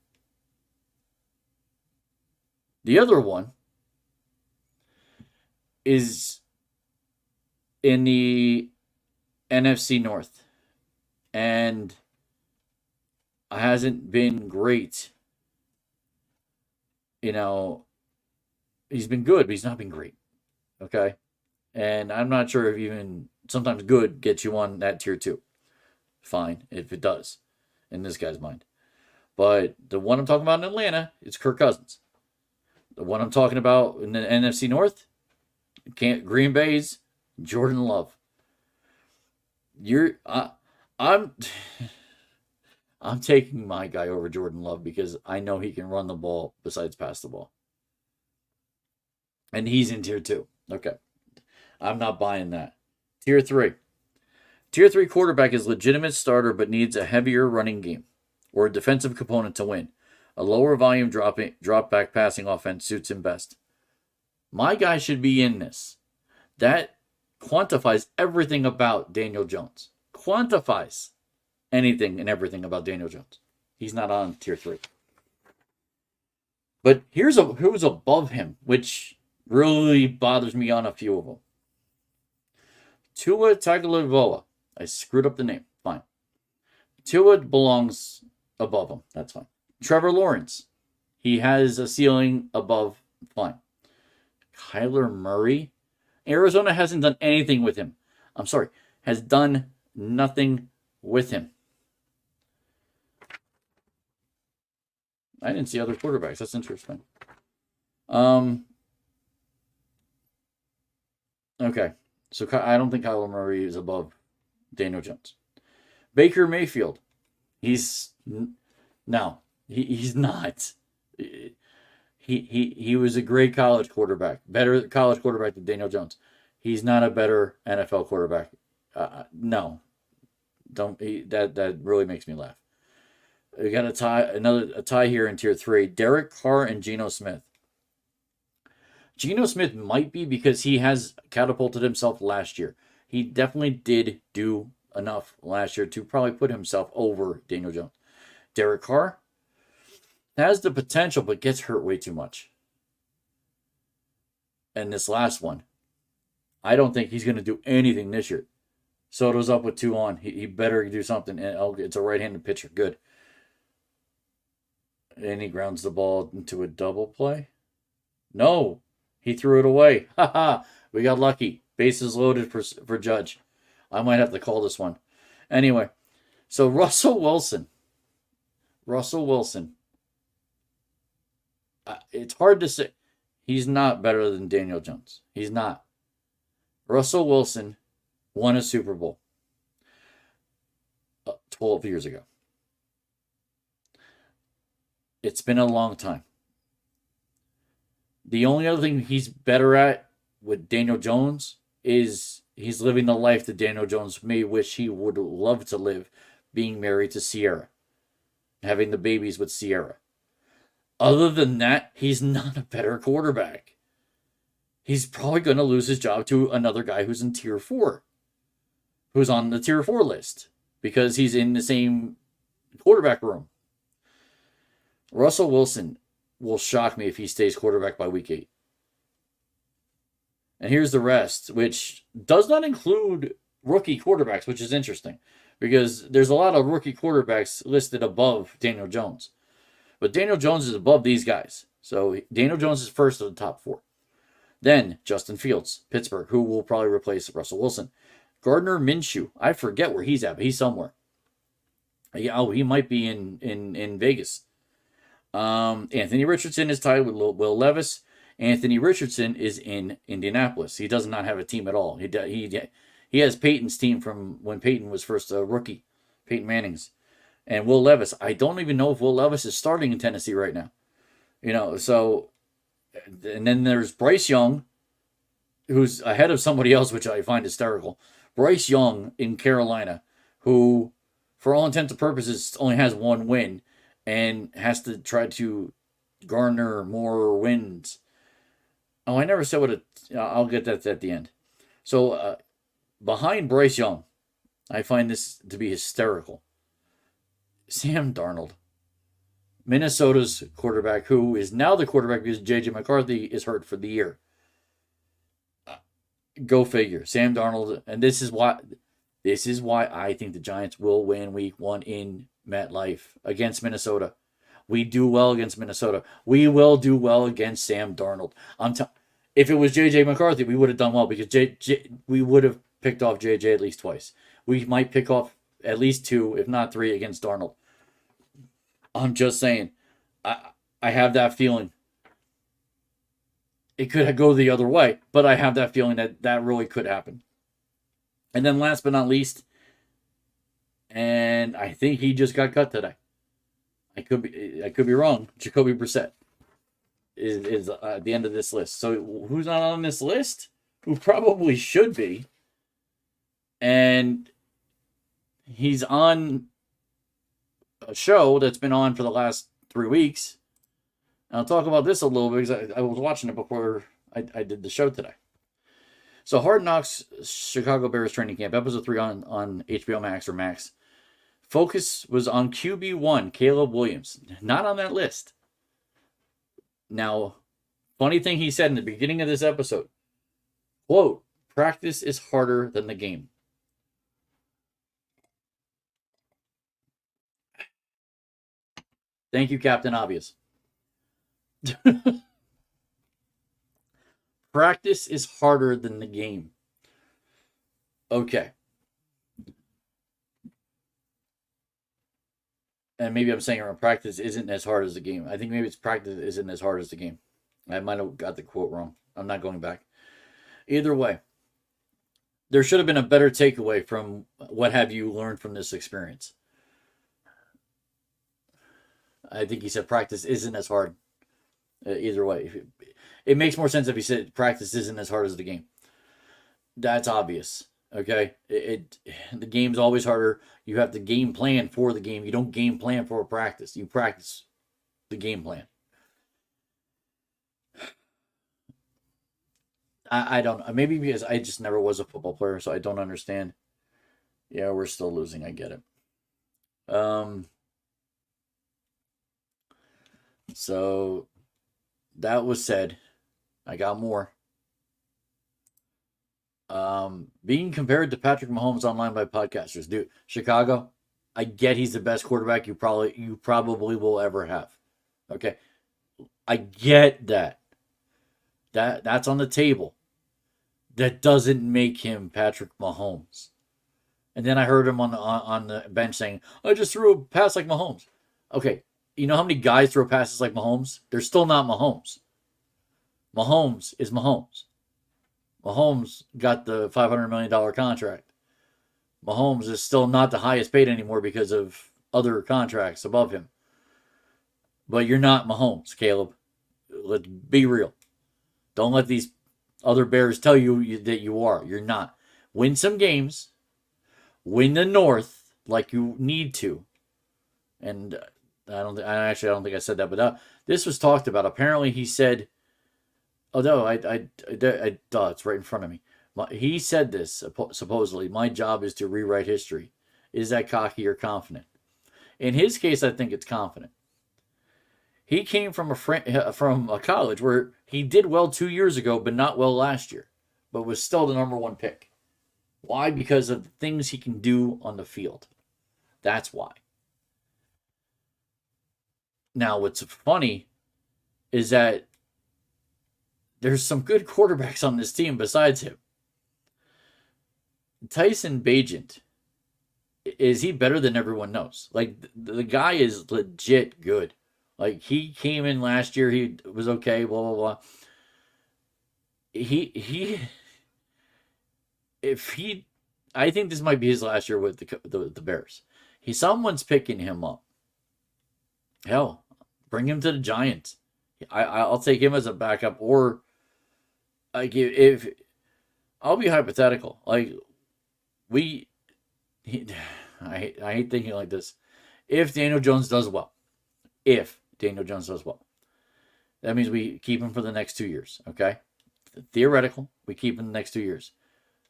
The other one is in the NFC North. And hasn't been great. You know, he's been good, but he's not been great. Okay? And I'm not sure if even sometimes good gets you on that tier 2. Fine, if it does, in this guy's mind. But the one I'm talking about in Atlanta is Kirk Cousins. The one I'm talking about in the NFC North, Green Bay's Jordan Love. I'm taking my guy over Jordan Love because I know he can run the ball besides pass the ball. And he's in tier 2. Okay. I'm not buying that. Tier 3. Tier 3 quarterback is legitimate starter but needs a heavier running game or a defensive component to win. A lower volume drop back passing offense suits him best. My guy should be in this. That quantifies everything about Daniel Jones. Quantifies anything and everything about Daniel Jones. He's not on tier 3. But here's who's above him, which really bothers me on a few of them. Tua Tagovailoa. I screwed up the name. Fine. Tua belongs above him. That's fine. Trevor Lawrence. He has a ceiling above. Fine. Kyler Murray. Arizona hasn't done anything with him. I'm sorry. Has done nothing with him. I didn't see other quarterbacks. That's interesting. Okay. So I don't think Kyler Murray is above Daniel Jones. Baker Mayfield. He's not. He was a great college quarterback. Better college quarterback than Daniel Jones. He's not a better NFL quarterback. No. That really makes me laugh. We got a tie here in tier 3. Derek Carr and Geno Smith. Geno Smith might be because he has catapulted himself last year. He definitely did do enough last year to probably put himself over Daniel Jones. Derek Carr has the potential, but gets hurt way too much. And this last one, I don't think he's going to do anything this year. Soto's up with 2 on. He better do something. And it's a right-handed pitcher. Good. And he grounds the ball into a double play. No. He threw it away. Ha. We got lucky. Bases loaded for Judge. I might have to call this one. Anyway. So Russell Wilson. It's hard to say. He's not better than Daniel Jones. He's not. Russell Wilson won a Super Bowl 12 years ago. It's been a long time. The only other thing he's better at with Daniel Jones is he's living the life that Daniel Jones may wish he would love to live, being married to Ciara, having the babies with Ciara. Other than that, he's not a better quarterback. He's probably going to lose his job to another guy who's in tier 4, who's on the tier 4 list, because he's in the same quarterback room. Russell Wilson, will shock me if he stays quarterback by week 8. And here's the rest, which does not include rookie quarterbacks, which is interesting because there's a lot of rookie quarterbacks listed above Daniel Jones. But Daniel Jones is above these guys. So Daniel Jones is first of the top 4. Then Justin Fields, Pittsburgh, who will probably replace Russell Wilson. Gardner Minshew, I forget where he's at, but he's somewhere. He might be in Vegas. Anthony Richardson is tied with Will Levis. Anthony Richardson is in Indianapolis. He does not have a team at all. He has Peyton's team from when Peyton was first a rookie, Peyton Manning's. And Will Levis, I don't even know if Will Levis is starting in Tennessee right now. So, and then there's Bryce Young, who's ahead of somebody else, which I find hysterical. Bryce Young in Carolina, who, for all intents and purposes, only has 1 win and has to try to garner more wins. Oh, I never said what I'll get that at the end. So, behind Bryce Young, I find this to be hysterical. Sam Darnold, Minnesota's quarterback, who is now the quarterback because J.J. McCarthy is hurt for the year. Go figure. Sam Darnold, and this is why I think the Giants will win week 1 in MetLife against Minnesota. We do well against Minnesota. We will do well against Sam Darnold. If it was J.J. McCarthy, we would have done well because we would have picked off J.J. at least twice. We might pick off at least 2, if not 3, against Darnold. I'm just saying. I have that feeling. It could go the other way, but I have that feeling that really could happen. And then last but not least, and I think he just got cut today. I could be wrong. Jacoby Brissett is at the end of this list. So who's not on this list? Who probably should be. And he's on a show that's been on for the last 3 weeks. And I'll talk about this a little bit because I was watching it before I did the show today. So Hard Knocks Chicago Bears training camp, episode 3 on HBO Max or Max. Focus was on QB1, Caleb Williams. Not on that list. Now, funny thing he said in the beginning of this episode. Quote, practice is harder than the game. Thank you, Captain Obvious. Practice is harder than the game. Okay. And maybe I'm saying wrong. Practice isn't as hard as the game. I think maybe it's practice isn't as hard as the game. I might have got the quote wrong. I'm not going back. Either way, there should have been a better takeaway from what have you learned from this experience. I think he said practice isn't as hard. Either way. It makes more sense if he said practice isn't as hard as the game. That's obvious. Okay? The game's always harder. You have to game plan for the game. You don't game plan for a practice. You practice the game plan. I don't know. Maybe because I just never was a football player, so I don't understand. Yeah, we're still losing. I get it. So that was said. I got more. Being compared to Patrick Mahomes online by podcasters. Dude, Chicago, I get he's the best quarterback you probably will ever have. Okay. I get that. That's on the table. That doesn't make him Patrick Mahomes. And then I heard him on the bench saying, I just threw a pass like Mahomes. Okay. You know how many guys throw passes like Mahomes? They're still not Mahomes. Mahomes is Mahomes. Mahomes got the $500 million contract. Mahomes is still not the highest paid anymore because of other contracts above him. But you're not Mahomes, Caleb. Let's be real. Don't let these other Bears tell you that you are. You're not. Win some games. Win the North like you need to. And I don't think I said that, but this was talked about. Apparently, he said, "Oh no, it's right in front of me." He said this supposedly. My job is to rewrite history. Is that cocky or confident? In his case, I think it's confident. He came from from a college where he did well 2 years ago, but not well last year, but was still the number one pick. Why? Because of the things he can do on the field. That's why. Now, what's funny is that there's some good quarterbacks on this team besides him. Tyson Bagent, is he better than everyone knows? Like, the guy is legit good. Like, he came in last year, he was okay, blah, blah, blah. He if he, I think this might be his last year with the Bears. Someone's picking him up. Hell, bring him to the Giants. I'll take him as a backup, or like if I'll be hypothetical. Like we, he, I hate thinking like this. If Daniel Jones does well, that means we keep him for the next 2 years. Okay, theoretical, we keep him the next 2 years.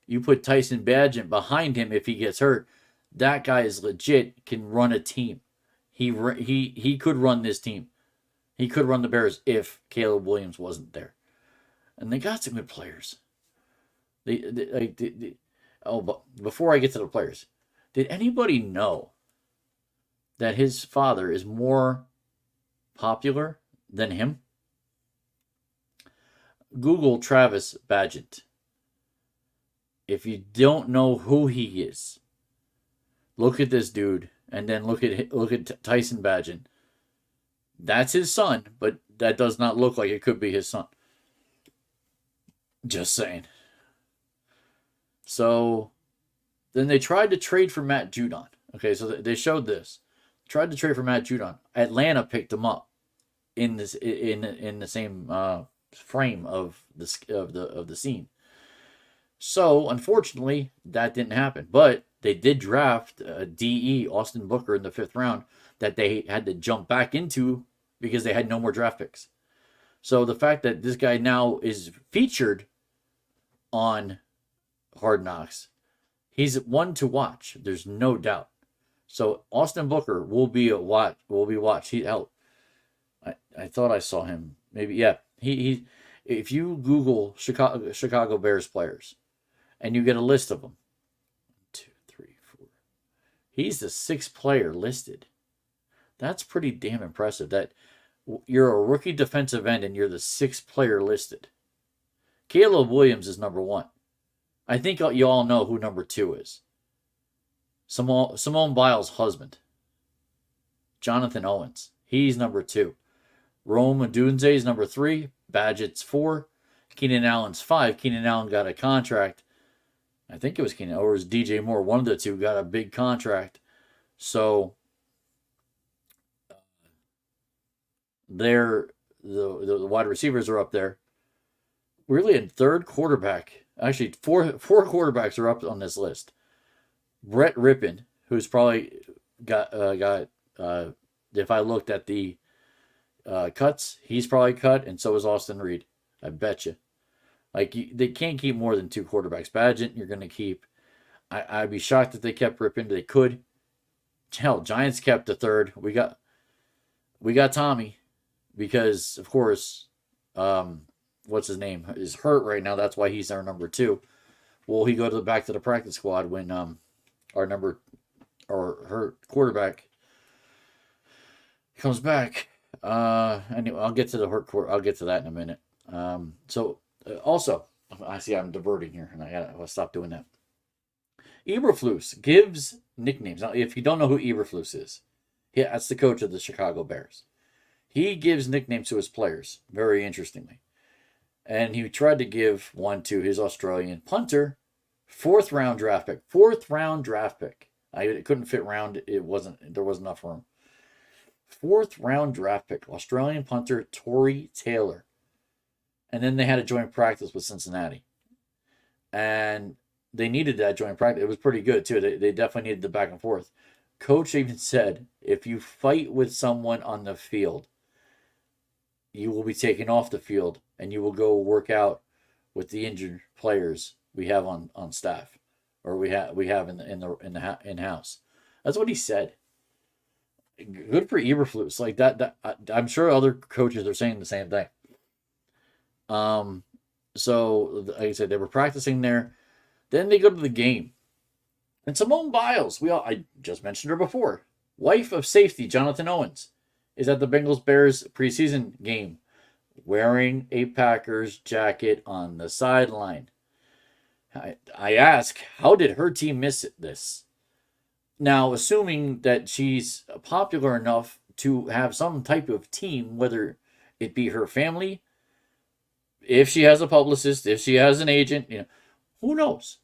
You put Tyson behind him if he gets hurt. That guy is legit. Can run a team. He could run this team. He could run the Bears if Caleb Williams wasn't there. And they got some good players. But before I get to the players, did anybody know that his father is more popular than him? Google Travis Bagent. If you don't know who he is, look at this dude, and then look at Tyson Bagent. That's his son, but that does not look like it could be his son. Just saying. So then they tried to trade for Matt Judon. Okay, so they showed this. Tried to trade for Matt Judon. Atlanta picked him up in the same frame of the scene. So unfortunately, that didn't happen. But they did draft DE Austin Booker in the 5th round that they had to jump back into because they had no more draft picks. So the fact that this guy now is featured on Hard Knocks, he's one to watch. There's no doubt. So Austin Booker will be watched. I thought I saw him. Maybe, yeah. He if you Google Chicago Bears players and you get a list of them, 1, 2, 3, 4. He's the 6th player listed. That's pretty damn impressive. That you're a rookie defensive end and you're the 6th player listed. Caleb Williams is number 1. I think you all know who number 2 is. Simone Biles' husband, Jonathan Owens. He's number 2. Rome Odunze is number 3. Bagent's 4. Keenan Allen's 5. Keenan Allen got a contract. I think it was Keenan, or it was DJ Moore. One of the two got a big contract. So the wide receivers are up there. Really, a 3rd quarterback. Actually, four quarterbacks are up on this list. Brett Rippon, who's probably got if I looked at the cuts, he's probably cut, and so is Austin Reed. I bet you. Like, they can't keep more than 2 quarterbacks. Bagent, you're going to keep. I'd be shocked if they kept Rippon. They could. Hell, Giants kept the 3rd. We got Tommy because, of course, what's his name is hurt right now. That's why he's our number 2. Will he go back to the practice squad when our hurt quarterback comes back? Anyway, I'll get to the hurt quarter. I'll get to that in a minute. Also, I see I'm diverting here, and I gotta stop doing that. Eberflus gives nicknames. Now, if you don't know who Eberflus is, that's the coach of the Chicago Bears. He gives nicknames to his players, very interestingly. And he tried to give one to his Australian punter, 4th round draft pick. 4th round draft pick. It couldn't fit round. There wasn't enough room. 4th round draft pick, Australian punter Tory Taylor. And then they had a joint practice with Cincinnati. And they needed that joint practice. It was pretty good, too. They definitely needed the back and forth. Coach even said, if you fight with someone on the field, you will be taken off the field and you will go work out with the injured players we have on staff, or we have in house. That's what he said. good for Eberflus. Like I'm sure other coaches are saying the same thing. Um, so like I said, they were practicing there. Then they go to the game, and Simone Biles, I just mentioned her before, wife of safety Jonathan Owens, is at the Bengals Bears preseason game, wearing a Packers jacket on the sideline. I ask, how did her team miss this? Now, assuming that she's popular enough to have some type of team, whether it be her family, if she has a publicist, if she has an agent, who knows?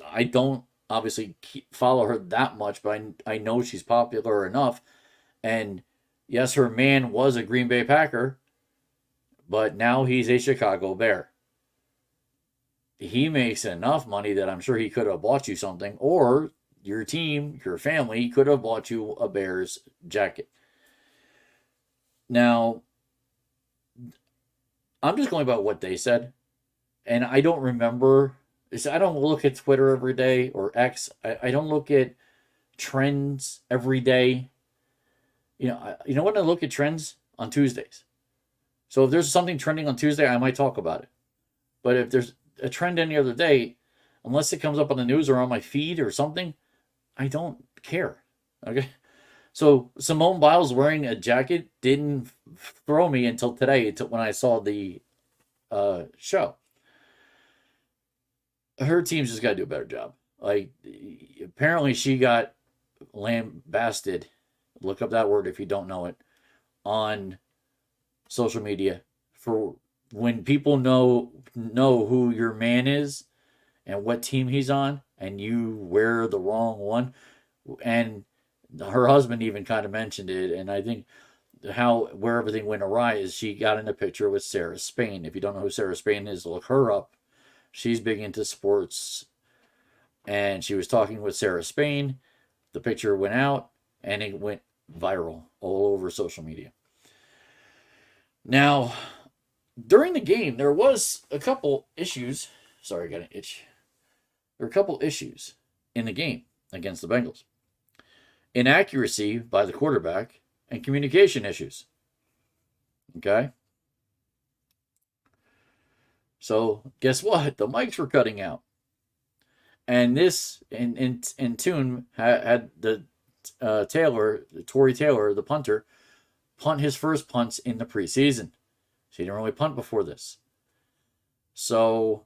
I don't obviously follow her that much, but I know she's popular enough. And yes, her man was a Green Bay Packer, but now he's a Chicago Bear. He makes enough money that I'm sure he could have bought you something, or your team, your family could have bought you a Bears jacket. Now, I'm just going about what they said, and I don't remember. I don't look at Twitter every day or X. I don't look at trends every day. You know when I look at trends on Tuesdays. So if there's something trending on Tuesday, I might talk about it. But if there's a trend any other day, unless it comes up on the news or on my feed or something, I don't care. Okay. So Simone Biles wearing a jacket didn't throw me until today, until when I saw the show. Her team's just got to do a better job. Like, apparently she got lambasted. Look up that word if you don't know it, on social media for when people know who your man is and what team he's on, and you wear the wrong one. And her husband even kind of mentioned it, and I think where everything went awry is she got in a picture with Sarah Spain. If you don't know who Sarah Spain is, look her up. She's big into sports, and she was talking with Sarah Spain. The picture went out, and it went viral all over social media. Now, during the game, there was a couple issues. Sorry, I got an itch. There were a couple issues in the game against the Bengals. Inaccuracy by the quarterback and communication issues. Okay? So, guess what? The mics were cutting out. And this, in tune, had the Tory Taylor, the punter, punt his first punts in the preseason. So he didn't really punt before this. So,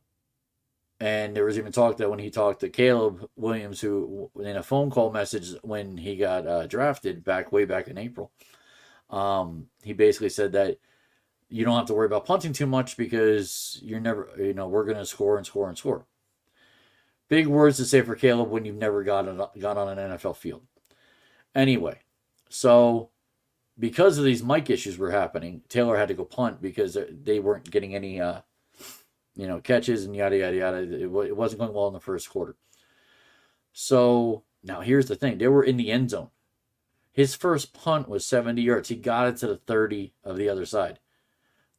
and there was even talk that when he talked to Caleb Williams, who in a phone call message when he got drafted way back in April, he basically said that you don't have to worry about punting too much because you're never, we're going to score and score and score. Big words to say for Caleb when you've never got on an NFL field. Anyway, so because of these mic issues were happening, Taylor had to go punt because they weren't getting any, catches and yada, yada, yada. It wasn't going well in the first quarter. So now here's the thing. They were in the end zone. His first punt was 70 yards. He got it to the 30 of the other side.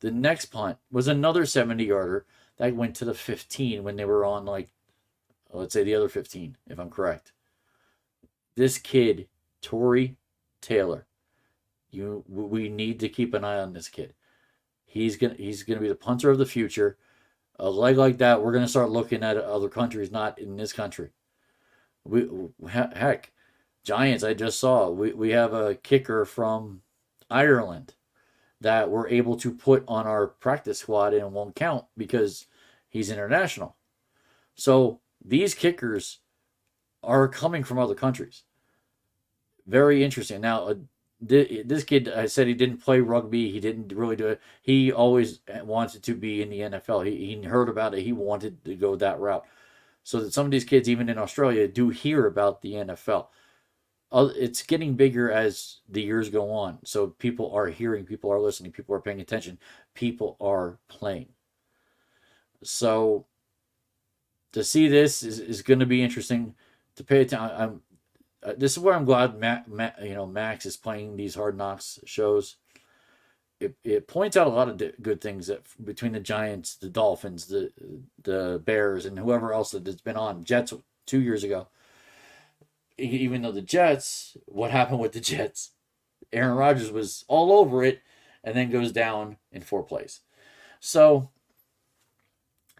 The next punt was another 70-yarder that went to the 15 when they were on, let's say the other 15, if I'm correct. This kid, Tory Taylor, we need to keep an eye on this kid. He's gonna be the punter of the future. A leg like that, we're gonna start looking at other countries, not in this country. Heck, Giants. I just saw we have a kicker from Ireland that we're able to put on our practice squad and won't count because he's international. So these kickers are coming from other countries. Very interesting. Now, this kid, I said he didn't play rugby. He didn't really do it. He always wanted to be in the NFL. He heard about it. He wanted to go that route. So that some of these kids, even in Australia, do hear about the NFL. It's getting bigger as the years go on. So people are hearing, people are listening, people are paying attention, people are playing. So to see this is going to be interesting to pay attention. This is where I'm glad Max is playing these Hard Knocks shows. It points out a lot of good things between the Giants, the Dolphins, the Bears, and whoever else that has been on. Jets 2 years ago. Even though the Jets, what happened with the Jets? Aaron Rodgers was all over it and then goes down in 4 plays. So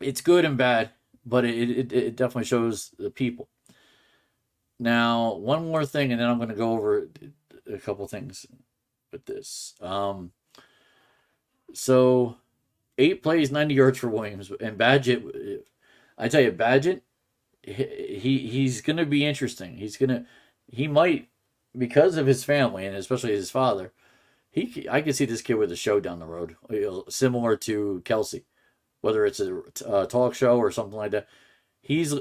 it's good and bad, but it definitely shows the people. Now, one more thing, and then I'm going to go over a couple things with this. So 8 plays, 90 yards for Williams, and Badgett. I tell you, Badgett, he's going to be interesting. He might, because of his family and especially his father. I can see this kid with a show down the road, similar to Kelsey, whether it's a talk show or something like that. He's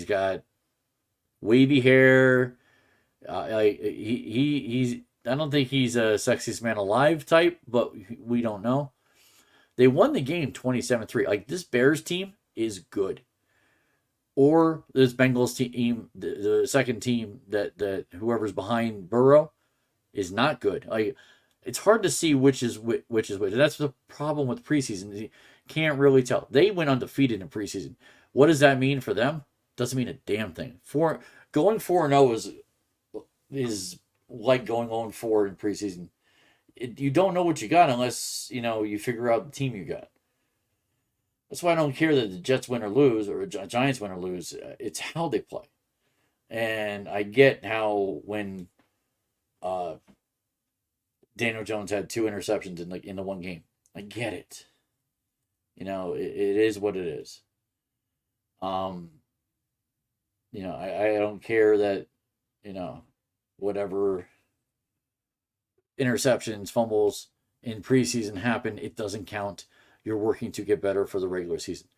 got wavy hair. He's. I don't think he's a sexiest man alive type, but we don't know. They won the game 27-3. Like, this Bears team is good. Or this Bengals team, the second team that whoever's behind Burrow is not good. Like, it's hard to see which is which. And that's the problem with preseason. You can't really tell. They went undefeated in preseason. What does that mean for them? Doesn't mean a damn thing. Going 4-0 is like going 0-4 in preseason. You don't know what you got unless you figure out the team you got. That's why I don't care that the Jets win or lose or Giants win or lose. It's how they play. And I get how when Daniel Jones had 2 interceptions in the one game. I get it. It is what it is. I don't care that, whatever interceptions, fumbles in preseason happen, it doesn't count. You're working to get better for the regular season.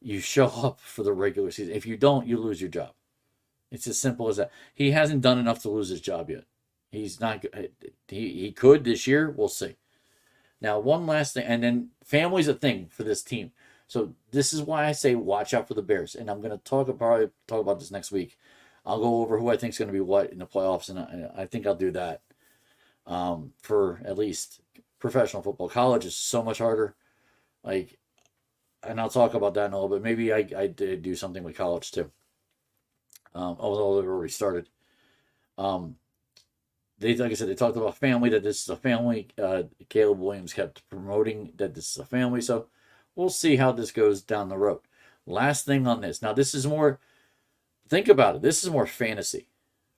You show up for the regular season. If you don't, you lose your job. It's as simple as that. He hasn't done enough to lose his job yet. He's not. He could this year. We'll see. Now, one last thing, and then family's a thing for this team. So this is why I say watch out for the Bears, and I'm going to probably talk about this next week. I'll go over who I think is going to be what in the playoffs, and I think I'll do that for at least professional football. College is so much harder. And I'll talk about that in a little bit. Maybe I did do something with college too. Although they've already started. Like I said, they talked about family, that this is a family. Caleb Williams kept promoting that this is a family. So we'll see how this goes down the road. Last thing on this. Now, this is more, think about it. This is more fantasy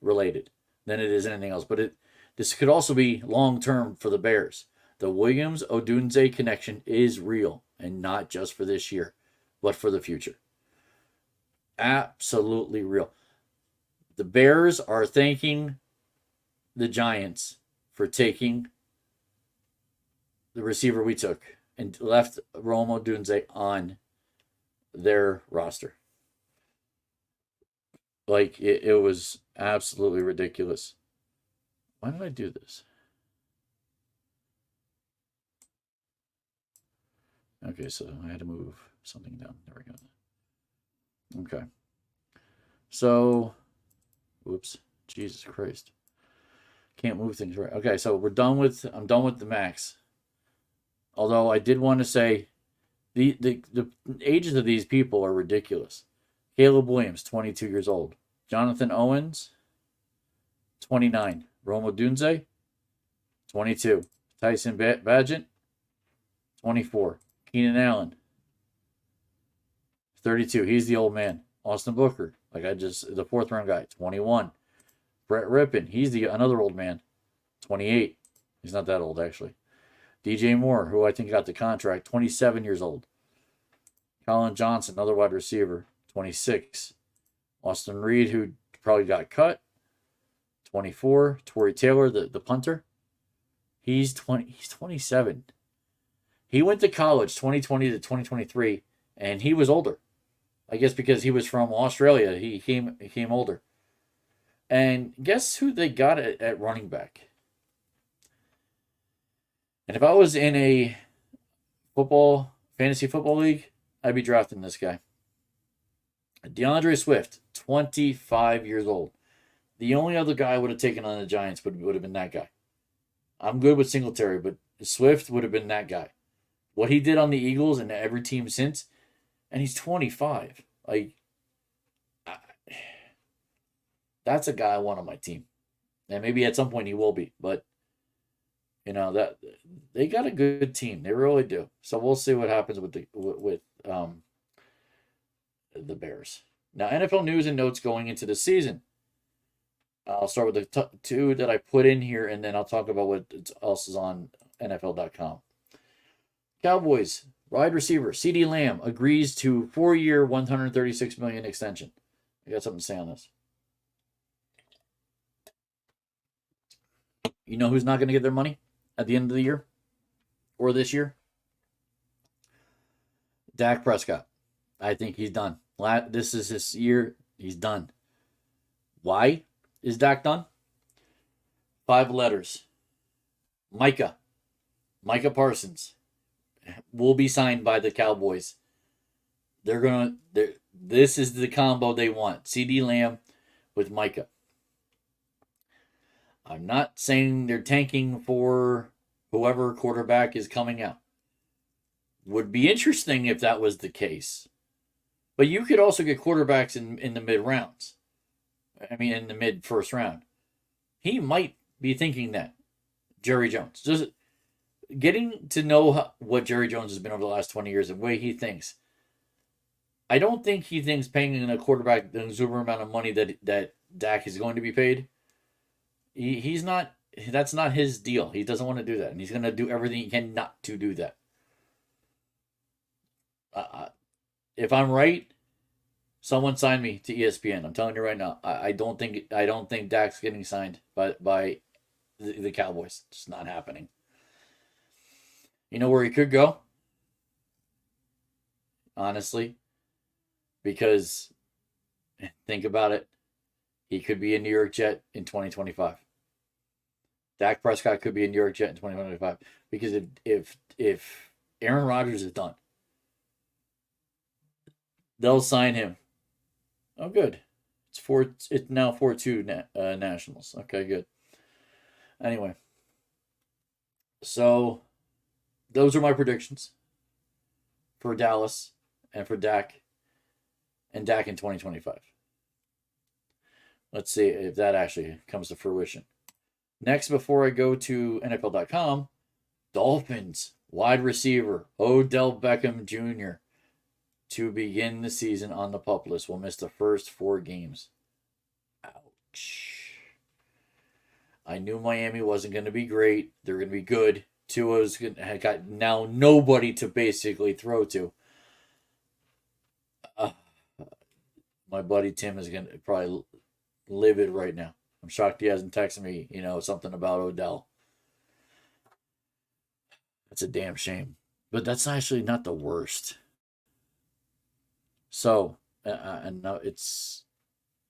related than it is anything else. But this could also be long-term for the Bears. The Williams-Odunze connection is real, and not just for this year, but for the future. Absolutely real. The Bears are thanking the Giants for taking the receiver we took and left Rome Odunze on their roster. It was absolutely ridiculous. Why did I do this? Okay, so I had to move something down. There we go. Okay. So, whoops. Jesus Christ. Can't move things right. Okay, so I'm done with the max. Although I did want to say the ages of these people are ridiculous. Caleb Williams, 22 years old. Jonathan Owens, 29. Rome Odunze, 22. Tyson Bagent, 24. Keenan Allen, 32. He's the old man. Austin Booker, the 4th-round guy, 21. Brett Rippon, he's another old man, 28. He's not that old, actually. DJ Moore, who I think got the contract, 27 years old. Colin Johnson, another wide receiver, 26. Austin Reed, who probably got cut, 24. Torrey Taylor, the punter, he's 27. He went to college 2020 to 2023, and he was older. I guess because he was from Australia, he came older. And guess who they got at running back? And if I was in a fantasy football league, I'd be drafting this guy. DeAndre Swift, 25 years old. The only other guy I would have taken on the Giants would have been that guy. I'm good with Singletary, but Swift would have been that guy. What he did on the Eagles and every team since, and he's 25. That's a guy I want on my team. And maybe at some point he will be, but That they got a good team. They really do. So we'll see what happens with the Bears. Now, NFL news and notes going into the season. I'll start with the two that I put in here, and then I'll talk about what else is on NFL.com. Cowboys wide receiver CeeDee Lamb agrees to 4-year, $136 million extension. I got something to say on this. You know who's not going to get their money at the end of the year or this year? Dak Prescott. I think he's done. This is his year. He's done. Why is Dak done? 5 letters. Micah Parsons will be signed by the Cowboys. This is the combo they want. CeeDee Lamb with Micah. I'm not saying they're tanking for whoever quarterback is coming out. Would be interesting if that was the case. But you could also get quarterbacks in the mid rounds. In the mid first round. He might be thinking that. Jerry Jones. Just getting to know what Jerry Jones has been over the last 20 years, the way he thinks. I don't think he thinks paying a quarterback the exuberant amount of money that Dak is going to be paid. He's not. That's not his deal. He doesn't want to do that, and he's going to do everything he can not to do that. If I'm right, someone sign me to ESPN. I'm telling you right now. I don't think Dak's getting signed by the Cowboys. It's not happening. You know where he could go? Honestly, because think about it, he could be a New York Jet in 2025. Dak Prescott could be a New York Jet in 2025 because if Aaron Rodgers is done, they'll sign him. Oh, good. It's now 4-2 Nationals. Okay, good. Anyway, so those are my predictions for Dallas and for Dak in 2025. Let's see if that actually comes to fruition. Next, before I go to NFL.com, Dolphins wide receiver Odell Beckham Jr. to begin the season on the PUP list will miss the first 4 games. Ouch. I knew Miami wasn't going to be great. They're going to be good. Tua's got now nobody to basically throw to. My buddy Tim is going to probably livid right now. I'm shocked he hasn't texted me, something about Odell. That's a damn shame. But that's actually not the worst. So, and now it's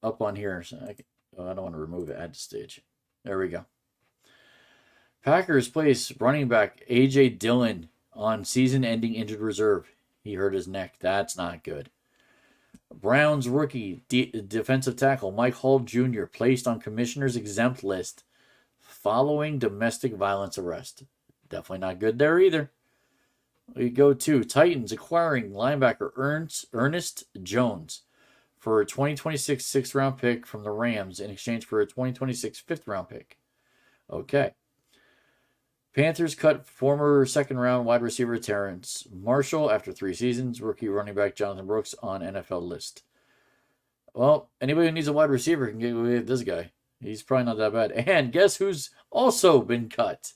up on here. So I don't want to remove it. Add to stage. There we go. Packers place running back A.J. Dillon on season-ending injured reserve. He hurt his neck. That's not good. Browns rookie defensive tackle Mike Hall Jr. placed on commissioner's exempt list following domestic violence arrest. Definitely not good there either. We go to Titans acquiring linebacker Ernest Jones for a 2026 6th-round pick from the Rams in exchange for a 2026 5th-round pick. Okay. Panthers cut former second-round wide receiver Terrence Marshall after 3 seasons. Rookie running back Jonathan Brooks on NFL list. Well, anybody who needs a wide receiver can get away with this guy. He's probably not that bad. And guess who's also been cut?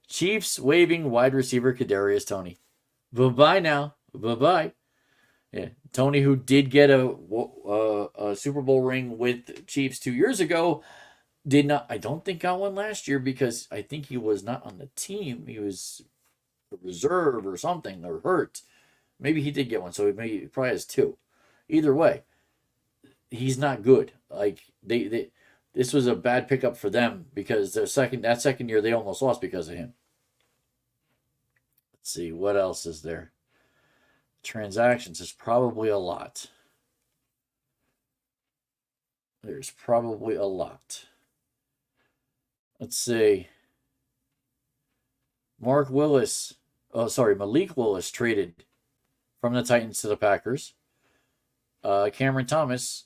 Chiefs waiving wide receiver Kadarius Toney. Bye-bye now. Bye-bye. Yeah, Toney, who did get a Super Bowl ring with Chiefs 2 years ago, did not. I don't think got one last year because I think he was not on the team. He was a reserve or something or hurt. Maybe he did get one, so he probably has 2. Either way, he's not good. Like this was a bad pickup for them because that second year they almost lost because of him. Let's see what else is there. Transactions is probably a lot. There's probably a lot. Let's see. Malik Willis traded from the Titans to the Packers. Cameron Thomas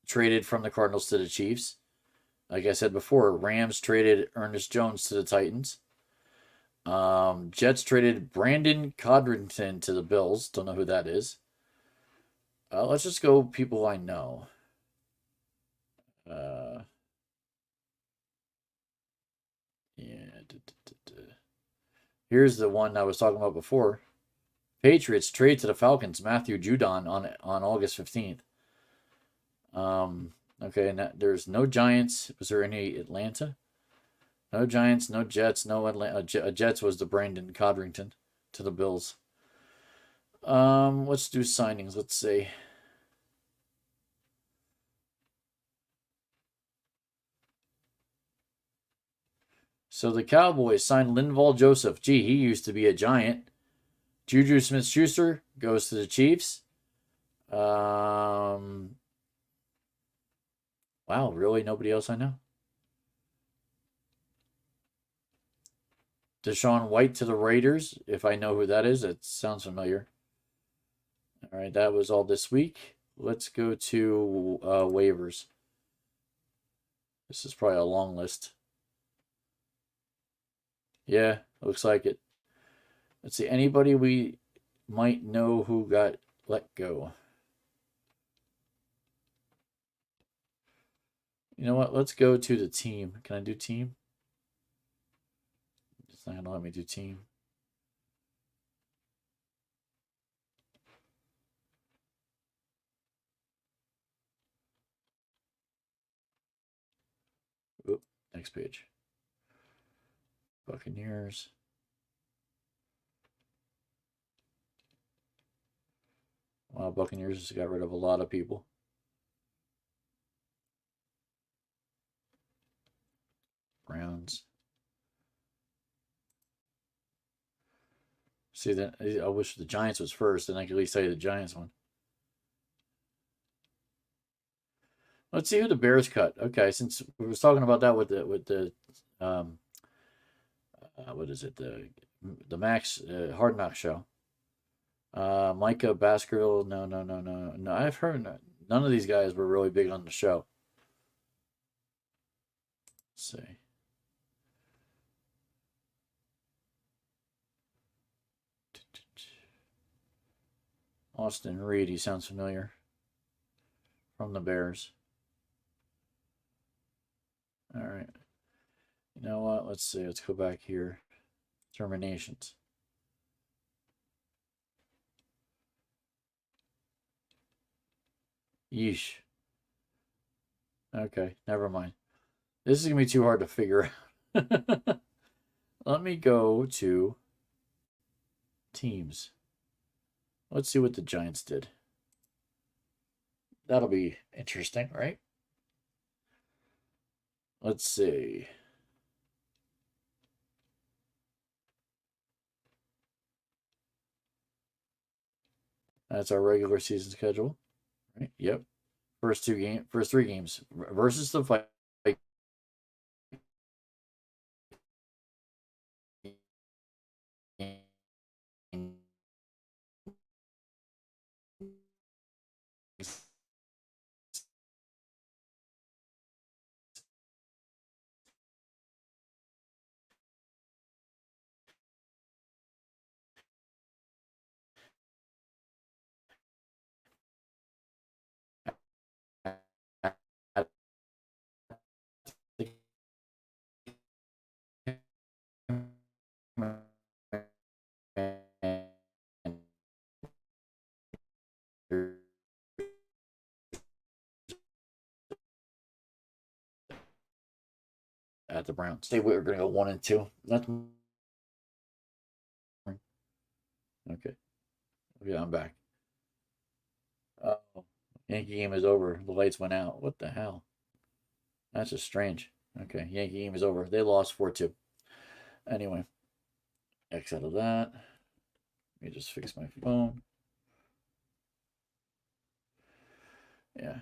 traded from the Cardinals to the Chiefs. like I said before, Rams traded Ernest Jones to the Titans. Jets traded Brandon Codrington to the Bills. Don't know who that is. Let's just go people I know. Yeah. Here's the one I was talking about before. Patriots trade to the Falcons Matthew Judon on August 15th. Okay, and there's no Giants. Was there any Atlanta? No Giants, no Jets, no Atlanta. Jets was the Brandon Codrington to the Bills. Let's do signings. Let's see. So the Cowboys signed Linval Joseph. Gee, he used to be a Giant. Juju Smith-Schuster goes to the Chiefs. Wow, really? Nobody else I know? Deshaun White to the Raiders. If I know who that is, it sounds familiar. All right, that was all this week. Let's go to waivers. This is probably a long list. Yeah, looks like it. Let's see, anybody we might know who got let go. You know what? Let's go to the team. Can I do team? It's not gonna let me do team. Oop, next page. Buccaneers. Wow, Buccaneers just got rid of a lot of people. Browns. See that? I wish the Giants was first, and I could at least say the Giants one. Let's see who the Bears cut. Okay, since we was talking about that with the what is it, the Max Hard Knock show. Micah Baskerville. No. I've heard none of these guys were really big on the show. Let's see. Austin Reed. He sounds familiar. From the Bears. All right. You know what? Let's see. Let's go back here. Terminations. Yeesh. Okay, never mind. This is going to be too hard to figure out. Let me go to teams. Let's see what the Giants did. That'll be interesting, right? Let's see. That's our regular season schedule. Right? Yep. First three games versus the Vikings. At the Browns. Say we're going to go 1-2. That's okay. Yeah, I'm back. Oh, Yankee game is over. The lights went out. What the hell? That's just strange. Okay, Yankee game is over. They lost 4-2. Anyway, X out of that. Let me just fix my phone. Yeah,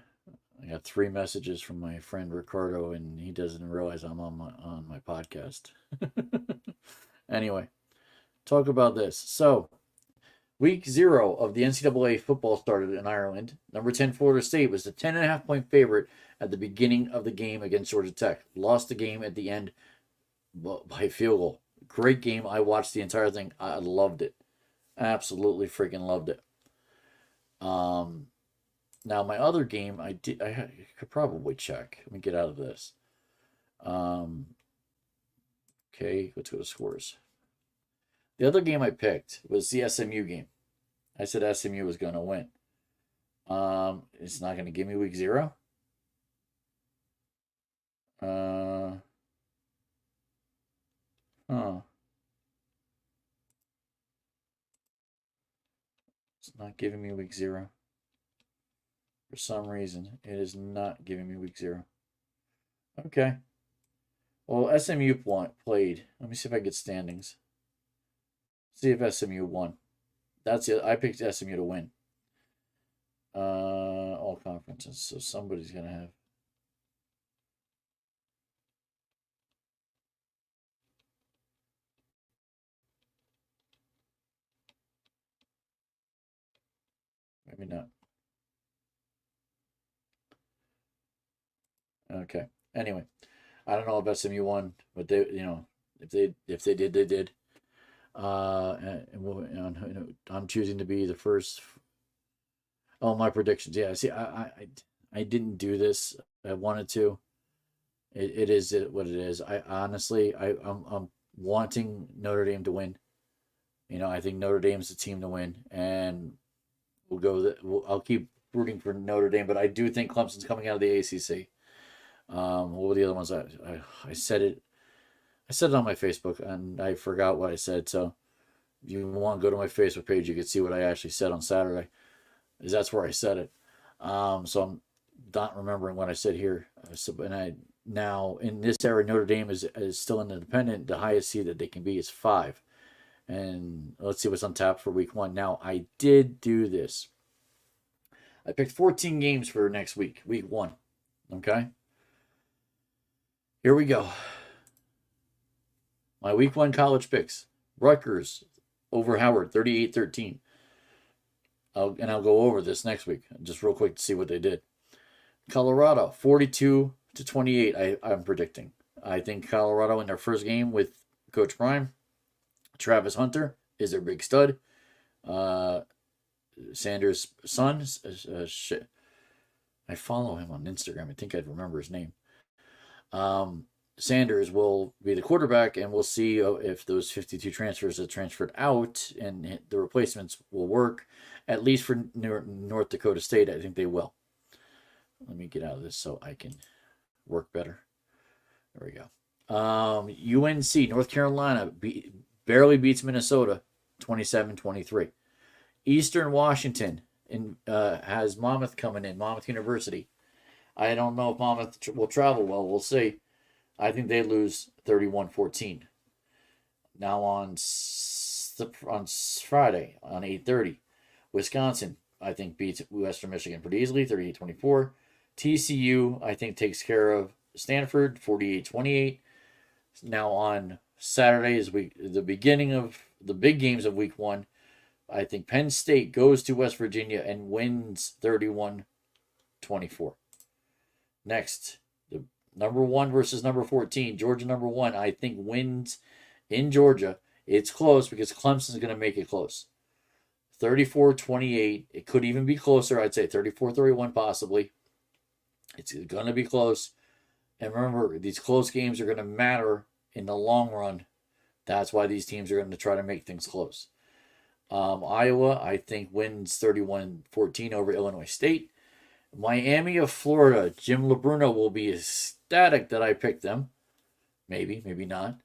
I got 3 messages from my friend Ricardo, and he doesn't realize I'm on my podcast. Anyway, talk about this. So, Week 0 of the NCAA football started in Ireland. Number 10 Florida State was the 10.5-point favorite at the beginning of the game against Georgia Tech. Lost the game at the end by field goal. Great game. I watched the entire thing. I loved it. Absolutely freaking loved it. Now my other game, I could probably check. Let me get out of this. Okay, let's go to scores. The other game I picked was the SMU game. I said SMU was going to win. It's not going to give me week 0. It's not giving me week 0. For some reason, it is not giving me week 0. Okay. Well, SMU played. Let me see if I get standings. See if SMU won. That's it. I picked SMU to win. All conferences. So somebody's gonna have. Maybe not. Okay. Anyway, I don't know if SMU won, but they, if they did, they did. I'm choosing to be the first. Oh, my predictions. Yeah. See, I didn't do this. I wanted to. It is what it is. I honestly, I'm wanting Notre Dame to win. I think Notre Dame's the team to win, and we'll go. I'll keep rooting for Notre Dame, but I do think Clemson's coming out of the ACC. What were the other ones? I said it. I said it on my Facebook, and I forgot what I said. So, if you want to go to my Facebook page, you can see what I actually said on Saturday. Is that's where I said it. So I'm not remembering what I said here. Now in this era, Notre Dame is still an independent. The highest seed that they can be is 5. And let's see what's on tap for week 1. Now I did do this. I picked 14 games for next week, week 1. Okay. Here we go. My week 1 college picks. Rutgers over Howard, 38-13. I'll go over this next week, just real quick to see what they did. Colorado, 42-28, I'm predicting. I think Colorado in their first game with Coach Prime, Travis Hunter is their big stud. Sanders' son, I follow him on Instagram. I think I'd remember his name. Sanders will be the quarterback, and we'll see if those 52 transfers that transferred out and the replacements will work, at least for North Dakota State. I think they will. Let me get out of this so I can work better. There we go. UNC, North Carolina, barely beats Minnesota, 27-23. Eastern Washington has Monmouth coming in, Monmouth University. I don't know if Monmouth will travel well. We'll see. I think they lose 31-14. Now on Friday on 8:30, Wisconsin I think beats Western Michigan pretty easily, 38-24. TCU I think takes care of Stanford, 48-28. Now on Saturday is the beginning of the big games of week 1. I think Penn State goes to West Virginia and wins 31-24. Next, the number 1 versus number 14. Georgia number 1, I think, wins in Georgia. It's close because Clemson's going to make it close. 34-28. It could even be closer. I'd say 34-31 possibly. It's going to be close. And remember, these close games are going to matter in the long run. That's why these teams are going to try to make things close. Iowa, I think, wins 31-14 over Illinois State. Miami of Florida, Jim LeBruno will be ecstatic that I picked them. Maybe, maybe not.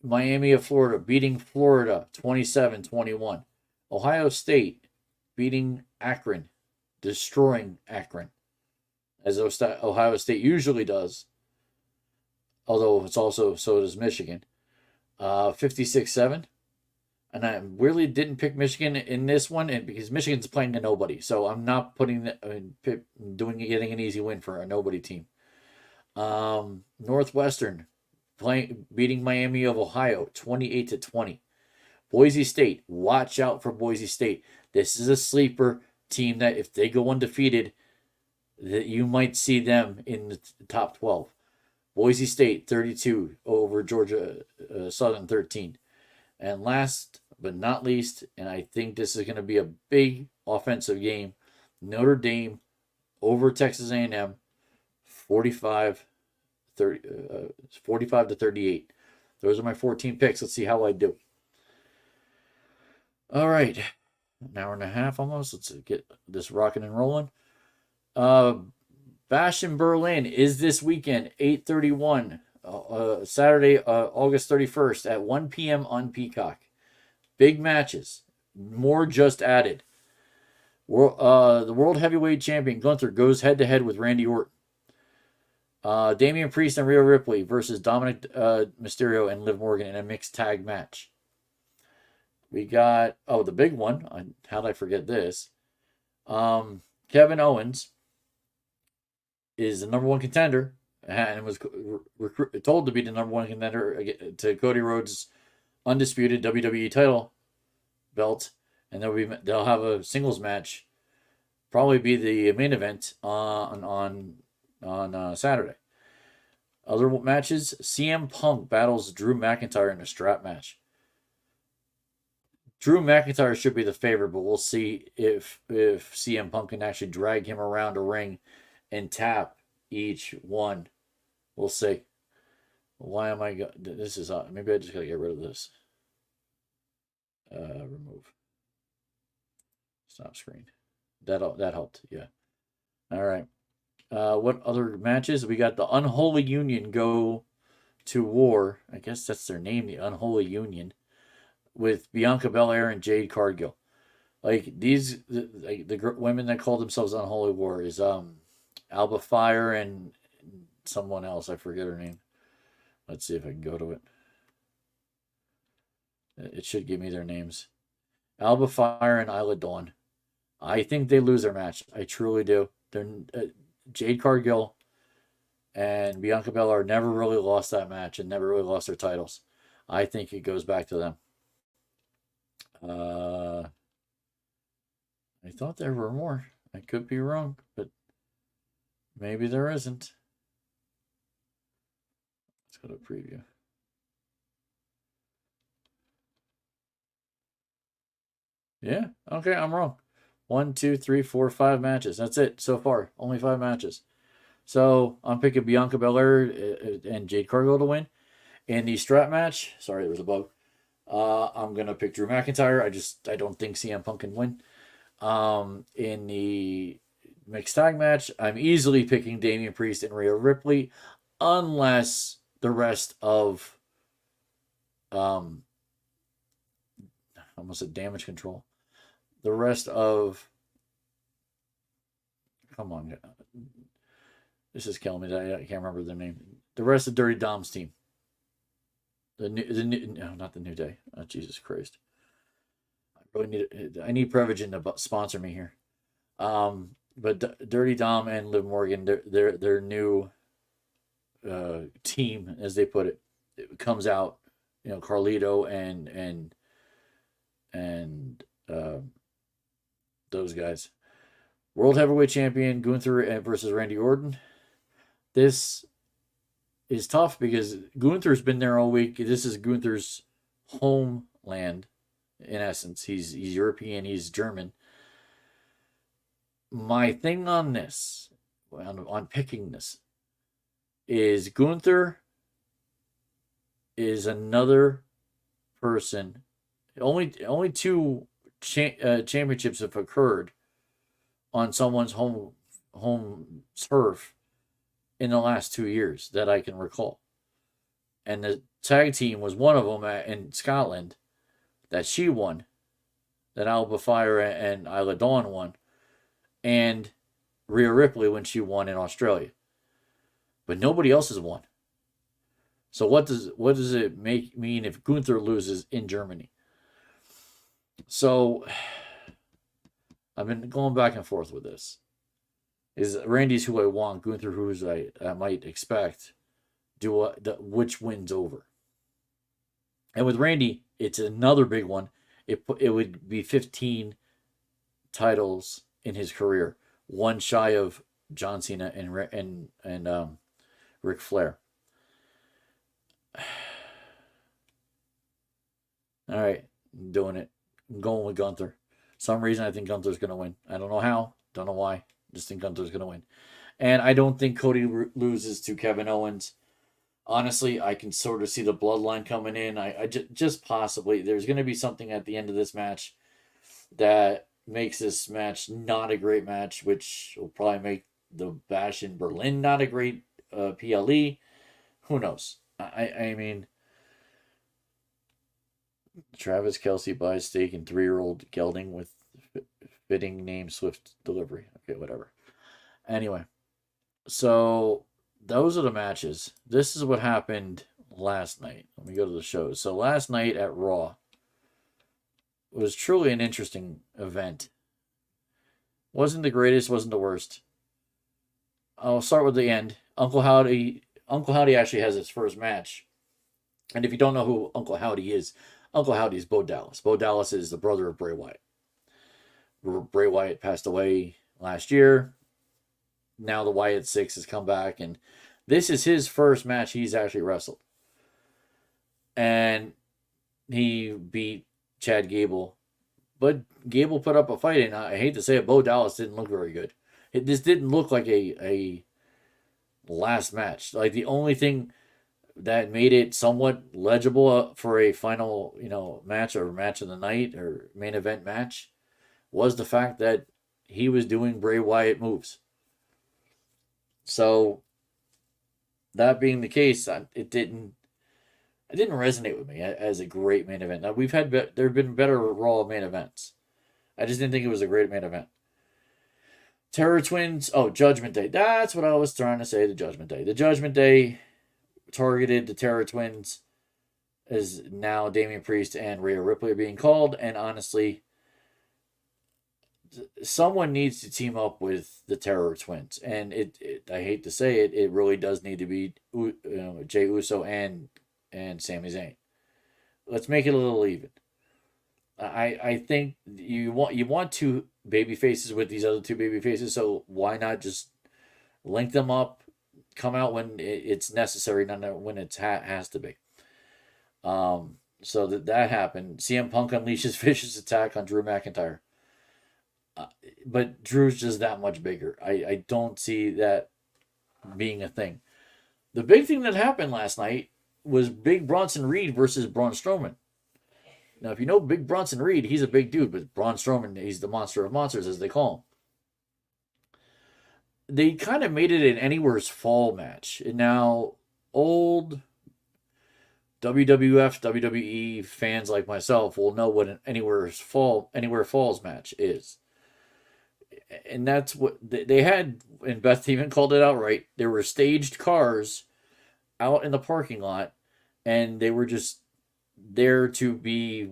Miami of Florida beating Florida 27-21. Ohio State beating Akron, destroying Akron, as Ohio State usually does. Although it's also, so does Michigan. 56-7. And I really didn't pick Michigan in this one, and because Michigan's playing a nobody, so I'm not getting an easy win for a nobody team. Northwestern beating Miami of Ohio 28-20. Boise State, watch out for Boise State. This is a sleeper team that if they go undefeated, that you might see them in the top 12. Boise State 32 over Georgia Southern 13. And last but not least, and I think this is going to be a big offensive game, Notre Dame over Texas A&M 45 to 38. Those are my 14 picks. Let's see how I do. All right. An hour and a half almost. Let's get this rocking and rolling. Bash in Berlin is this weekend, 8:31, Saturday, August 31st at 1 p.m. on Peacock. Big matches. More just added. The World Heavyweight Champion Gunther goes head-to-head with Randy Orton. Damian Priest and Rhea Ripley versus Dominic Mysterio and Liv Morgan in a mixed tag match. We got, the big one. How did I forget this? Kevin Owens is the number one contender and was told to be the number one contender to Cody Rhodes' undisputed WWE title belt. And they'll have a singles match, probably be the main event on Saturday. Other matches, CM Punk battles Drew McIntyre in a strap match. Drew McIntyre should be the favorite, but we'll see if CM Punk can actually drag him around a ring and tap each one. We'll see. Why am I this is maybe I just gotta get rid of this. Remove. Stop screen. That helped. Yeah. All right. What other matches? We got the Unholy Union go to war. I guess that's their name, the Unholy Union, with Bianca Belair and Jade Cargill. Like the women that call themselves Unholy War is Alba Fire and someone else. I forget her name. Let's see if I can go to it. It should give me their names. Alba Fire and Isla Dawn. I think they lose their match. I truly do. They're Jade Cargill and Bianca Belair never really lost that match and never really lost their titles. I think it goes back to them. I thought there were more. I could be wrong, but maybe there isn't. Let's go to preview. Yeah, okay, I'm wrong. 1, 2, 3, 4, 5 matches. That's it so far. Only 5 matches. So I'm picking Bianca Belair and Jade Cargill to win. In the strap match, sorry, there was a bug. I'm gonna pick Drew McIntyre. I don't think CM Punk can win. In the mixed tag match, I'm easily picking Damian Priest and Rhea Ripley, unless the rest of almost a Damage Control. The rest of come on, this is killing me. I can't remember their name. The rest of Dirty Dom's team. No, not the New Day. Oh, Jesus Christ! I need Prevagen to sponsor me here. But Dirty Dom and Liv Morgan, their new team, as they put it comes out. Carlito and those guys. World Heavyweight Champion Gunther versus Randy Orton. This is tough because Gunther's been there all week. This is Gunther's homeland, in essence. He's European, he's German. My thing on this, on picking this, is Gunther is another person. Only 2 championships have occurred on someone's home turf in the last 2 years that I can recall. And the tag team was one of them in Scotland that she won, that Alba Fire and Isla Dawn won, and Rhea Ripley when she won in Australia. But nobody else has won. So what does it mean if Gunther loses in Germany? So I've been going back and forth with this. Is Randy's who I want, Gunther who's I might expect. Which wins over? And with Randy, it's another big one. It would be 15 titles in his career, one shy of John Cena and Ric Flair. All right, I'm doing it. I'm going with Gunther. Some reason I think Gunther's going to win. I don't know how. Don't know why. Just think Gunther's going to win. And I don't think Cody loses to Kevin Owens. Honestly, I can sort of see the bloodline coming in. Just possibly. There's going to be something at the end of this match that makes this match not a great match, which will probably make the Bash in Berlin not a great PLE. Who knows? I mean, Travis Kelce buys steak and 3-year-old gelding with fitting name Swift delivery. Okay, whatever. Anyway, so those are the matches. This is what happened last night. Let me go to the shows. So last night at Raw was truly an interesting event. Wasn't the greatest, wasn't the worst. I'll start with the end. Uncle Howdy actually has his first match. And if you don't know who Uncle Howdy is Bo Dallas. Bo Dallas is the brother of Bray Wyatt. Bray Wyatt passed away last year. Now the Wyatt Six has come back, and this is his first match he's actually wrestled. And he beat Chad Gable. But Gable put up a fight, and I hate to say it, Bo Dallas didn't look very good. This didn't look like a last match. Like, the only thing that made it somewhat legible for a final, match or match of the night or main event match was the fact that he was doing Bray Wyatt moves. So, that being the case, it didn't resonate with me as a great main event. Now, there have been better Raw main events. I just didn't think it was a great main event. Terror Twins, Judgment Day. That's what I was trying to say, the Judgment Day. The Judgment Day targeted the Terror Twins, as now Damian Priest and Rhea Ripley are being called, and honestly, someone needs to team up with the Terror Twins, and I hate to say it, it really does need to be Jey Uso and Sami Zayn. Let's make it a little even. I think you want two baby faces with these other two baby faces, so why not just link them up, come out when it's necessary, not when it has to be. So that happened. CM Punk unleashes vicious attack on Drew McIntyre. But Drew's just that much bigger. I don't see that being a thing. The big thing that happened last night was Big Bronson Reed versus Braun Strowman. Now, if you know Big Bronson Reed, he's a big dude, but Braun Strowman, he's the monster of monsters, as they call him. They kind of made it an Anywhere's Fall match. And now, old WWF, WWE fans like myself will know what an Anywhere Falls match is. And that's what they had, and Beth even called it out right. There were staged cars out in the parking lot, and they were just there to be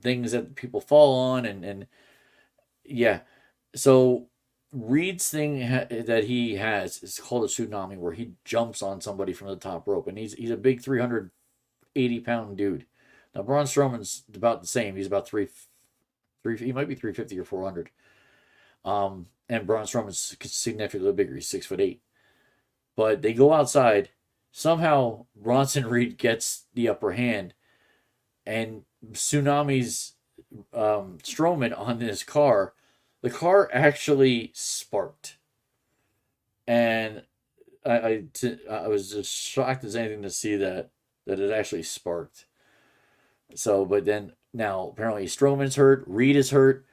things that people fall on, and yeah. So Reed's thing that he has is called a tsunami, where he jumps on somebody from the top rope, and he's a big 380-pound dude. Now Braun Strowman's about the same. He's about three. He might be 350 or 400. And Braun Strowman's significantly bigger. He's 6'8". But they go outside. Somehow Bronson Reed gets the upper hand, and tsunamis Strowman on this car. The car actually sparked, and I was just shocked as anything to see that it actually sparked. So, but then now apparently Strowman's hurt, Reed is hurt.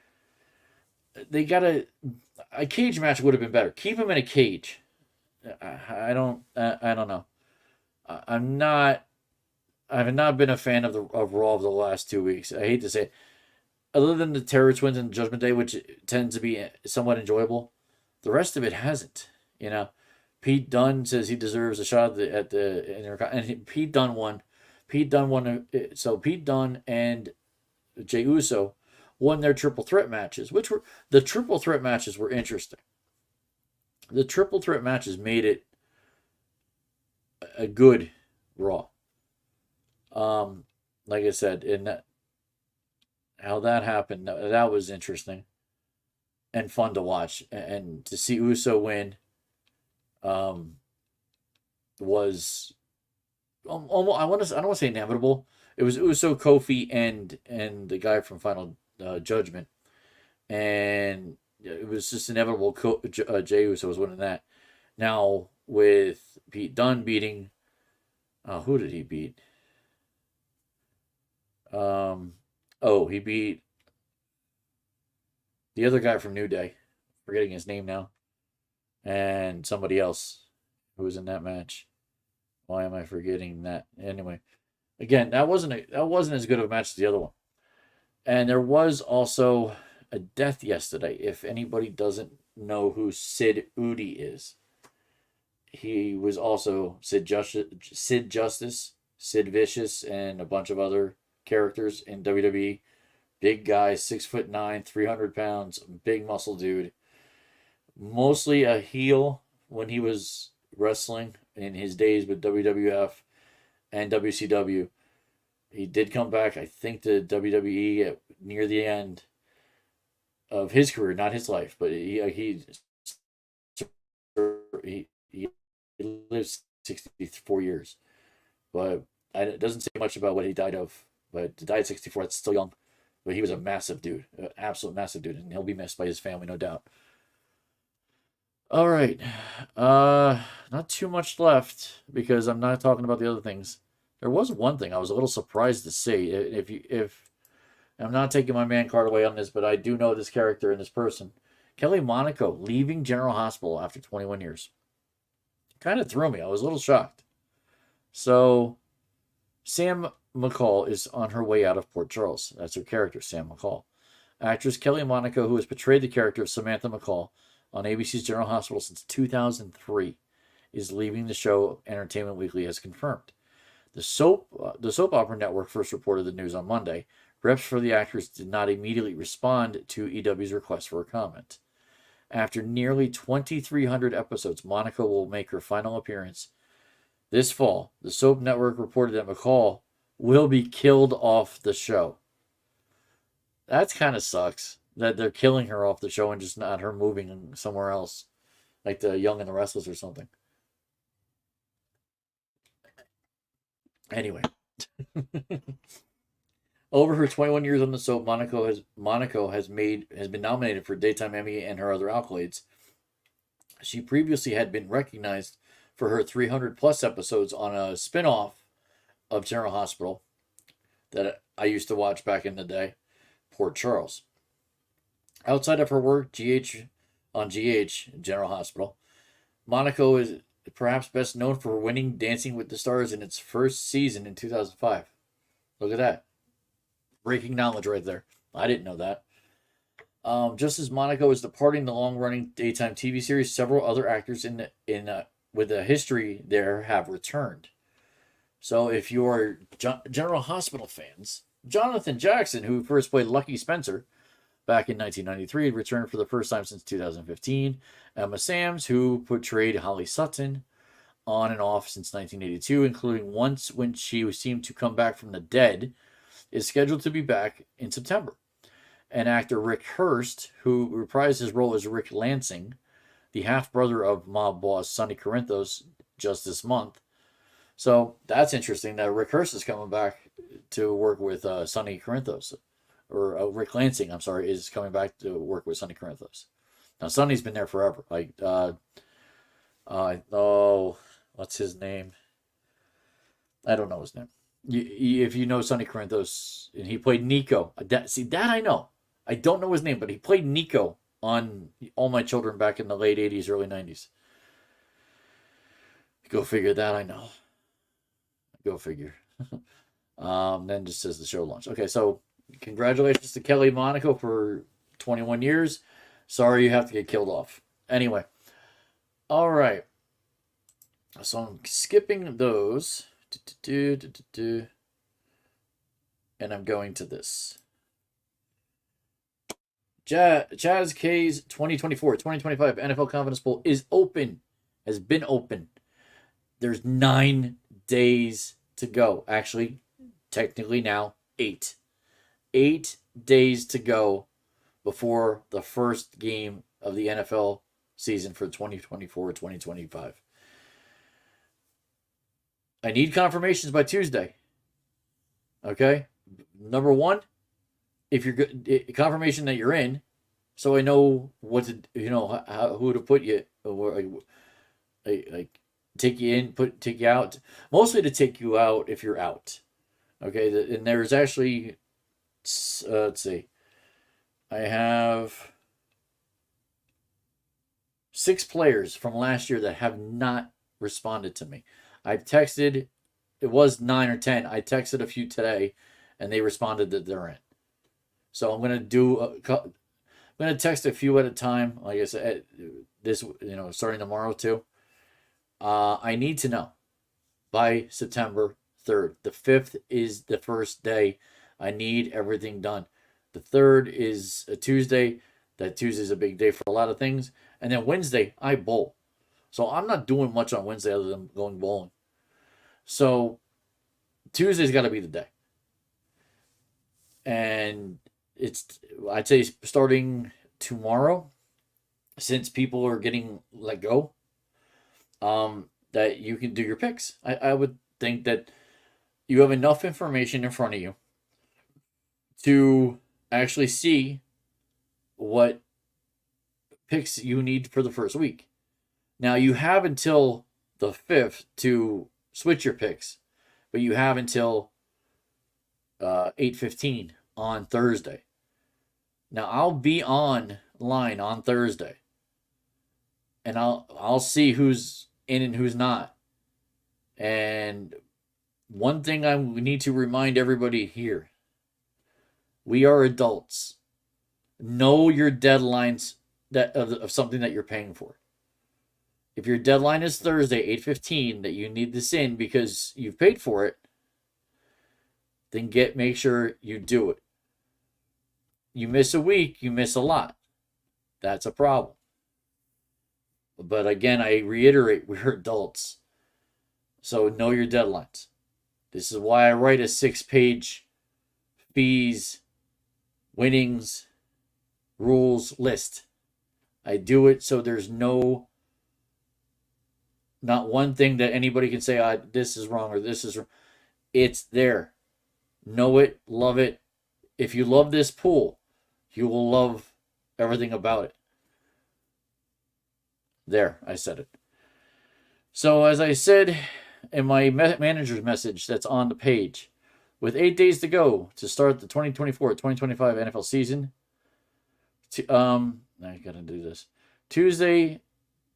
They got a cage match would have been better. Keep him in a cage. I don't know. I've not been a fan of Raw of the last 2 weeks. I hate to say it. Other than the Terror Twins and Judgment Day, which tends to be somewhat enjoyable, the rest of it hasn't. Pete Dunne says he deserves a shot at the and Pete Dunne won. So Pete Dunne and Jey Uso won their triple threat matches, which were the triple threat matches were interesting. The triple threat matches made it a good Raw. like I said, in that how that happened, that was interesting and fun to watch, and to see Uso win um, was almost, I don't want to say inevitable. It was Uso, Kofi, and the guy from Final Judgment, and it was just inevitable. Jey Uso was winning that. Now with Pete Dunne beating, who did he beat? Um, oh, he beat the other guy from New Day. Forgetting his name now, and somebody else who was in that match. Why am I forgetting that? Anyway, again, that wasn't as good of a match as the other one. And there was also a death yesterday. If anybody doesn't know who Sid Udi is, he was also Sid Justice, Sid Vicious, and a bunch of other characters in WWE. Big guy, 6'9", 300 pounds, big muscle dude. Mostly a heel when he was wrestling in his days with WWF and WCW. He did come back, I think, to WWE near the end of his career, not his life, but he lived 64 years. But it doesn't say much about what he died of. But he died at 64. That's still young. But he was a massive dude, an absolute massive dude, and he'll be missed by his family, no doubt. All right, not too much left because I'm not talking about the other things. There was one thing I was a little surprised to see. If I'm not taking my man card away on this, but I do know this character and this person, Kelly Monaco leaving General Hospital after 21 years. Kind of threw me. I was a little shocked. So, Sam McCall is on her way out of Port Charles. That's her character, Sam McCall. Actress Kelly Monaco, who has portrayed the character of Samantha McCall on ABC's General Hospital since 2003, is leaving the show, Entertainment Weekly has confirmed. The soap opera network first reported the news on Monday. Reps for the actress did not immediately respond to EW's request for a comment. After nearly 2,300 episodes, Monaco will make her final appearance this fall. The soap network reported that McCall will be killed off the show. That kind of sucks that they're killing her off the show and just not her moving somewhere else, like the Young and the Restless or something. Anyway, over her 21 years on the soap, Monaco has been nominated for Daytime Emmy and her other accolades. She previously had been recognized for her 300 plus episodes on a spin-off of General Hospital that I used to watch back in the day, Port Charles. Outside of her work on GH, General Hospital, Monaco is perhaps best known for winning Dancing with the Stars in its first season in 2005. Look at that. Breaking knowledge right there. I didn't know that. Just as Monaco is departing the long-running daytime TV series, several other actors with a history there have returned. So if you're General Hospital fans, Jonathan Jackson, who first played Lucky Spencer back in 1993, returned for the first time since 2015. Emma Samms, who portrayed Holly Sutton on and off since 1982, including once when she seemed to come back from the dead, is scheduled to be back in September. And actor Rick Hurst, who reprised his role as Rick Lansing, the half-brother of mob boss Sonny Corinthos, just this month. So that's interesting that Rick Hurst is coming back to work with Sonny Corinthos. Or Rick Lansing, I'm sorry, is coming back to work with Sonny Corinthos. Now, Sonny's been there forever. What's his name? I don't know his name. If you know Sonny Corinthos, and he played Nico. That I know. I don't know his name, but he played Nico on All My Children back in the late 80s, early 90s. Go figure that, I know. Go figure. Then just says the show launched. Okay, so congratulations to Kelly Monaco for 21 years. Sorry you have to get killed off. Anyway. All right. So I'm skipping those. And I'm going to this. Chaz K's 2024-2025 NFL Confidence Poll is open. Has been open. There's 9 days to go. Actually, technically now 8. 8 days to go before the first game of the NFL season for 2024-2025. I need confirmations by Tuesday. Okay? Number one, if you're good, confirmation that you're in, so I know what to, who to put you, or like take you in, take you out, mostly to take you out if you're out. Okay, and there's actually, let's see, I have 6 players from last year that have not responded to me. I've texted, it was 9 or 10. I texted a few today, and they responded that they're in. So I'm gonna text a few at a time. Like I said, this starting tomorrow too. I need to know by September 3rd. The 5th is the first day. I need everything done. The 3rd is a Tuesday. That Tuesday is a big day for a lot of things. And then Wednesday, I bowl. So I'm not doing much on Wednesday other than going bowling. So Tuesday's got to be the day. And I'd say starting tomorrow, since people are getting let go, that you can do your picks. I would think that you have enough information in front of you to actually see what picks you need for the first week. Now, you have until the 5th to switch your picks, but you have until 8:15 on Thursday. Now, I'll be online on Thursday, and I'll see who's in and who's not. And one thing I need to remind everybody here: we are adults. Know your deadlines of something that you're paying for. If your deadline is Thursday, 8:15, that you need this in because you've paid for it, then make sure you do it. You miss a week, you miss a lot. That's a problem. But again, I reiterate, we're adults. So know your deadlines. This is why I write a 6-page fees, winnings, rules list. I do it so there's not one thing that anybody can say, this is wrong or this is wrong. It's there. Know it, love it. If you love this pool, you will love everything about it. There, I said it. So as I said in my manager's message that's on the page, with 8 days to go to start the 2024-2025 NFL season, I gotta do this. Tuesday,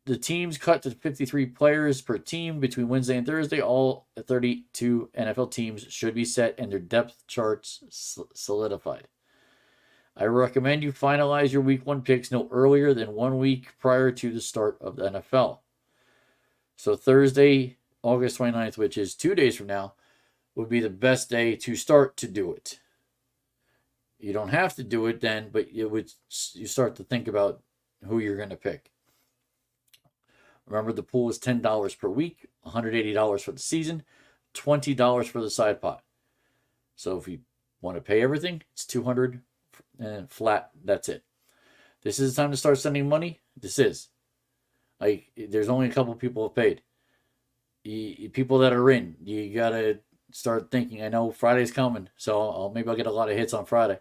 the teams cut to 53 players per team between Wednesday and Thursday. All 32 NFL teams should be set and their depth charts solidified. I recommend you finalize your week 1 picks no earlier than 1 week prior to the start of the NFL. So Thursday, August 29th, which is 2 days from now, would be the best day to start to do it. You don't have to do it then, but you start to think about who you're going to pick. Remember, the pool is $10 per week, $180 for the season, $20 for the side pot. So if you want to pay everything, it's $200 and flat. That's it. This is the time to start sending money. This is. There's only a couple people who have paid. People that are in, you got to start thinking. I know Friday's coming, so maybe I'll get a lot of hits on Friday.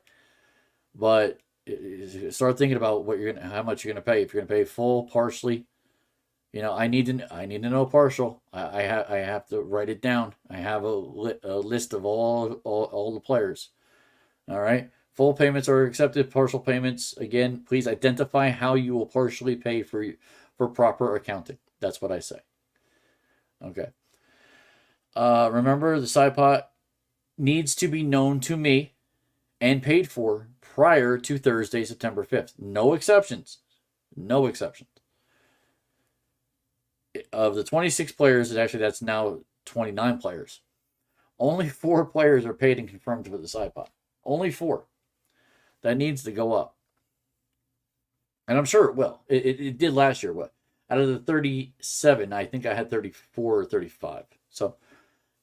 But start thinking about how much you're gonna pay. If you're gonna pay full, partially, I need to know partial. I have to write it down. I have a list of all the players. All right, full payments are accepted. Partial payments, again, please identify how you will partially pay for proper accounting. That's what I say. Okay. Remember, the side pot needs to be known to me and paid for prior to Thursday, September 5th. No exceptions. No exceptions. Of the 26 players, that's now 29 players. Only 4 players are paid and confirmed for the side pot. Only 4. That needs to go up. And I'm sure it will. It did last year. What? Out of the 37, I think I had 34 or 35. So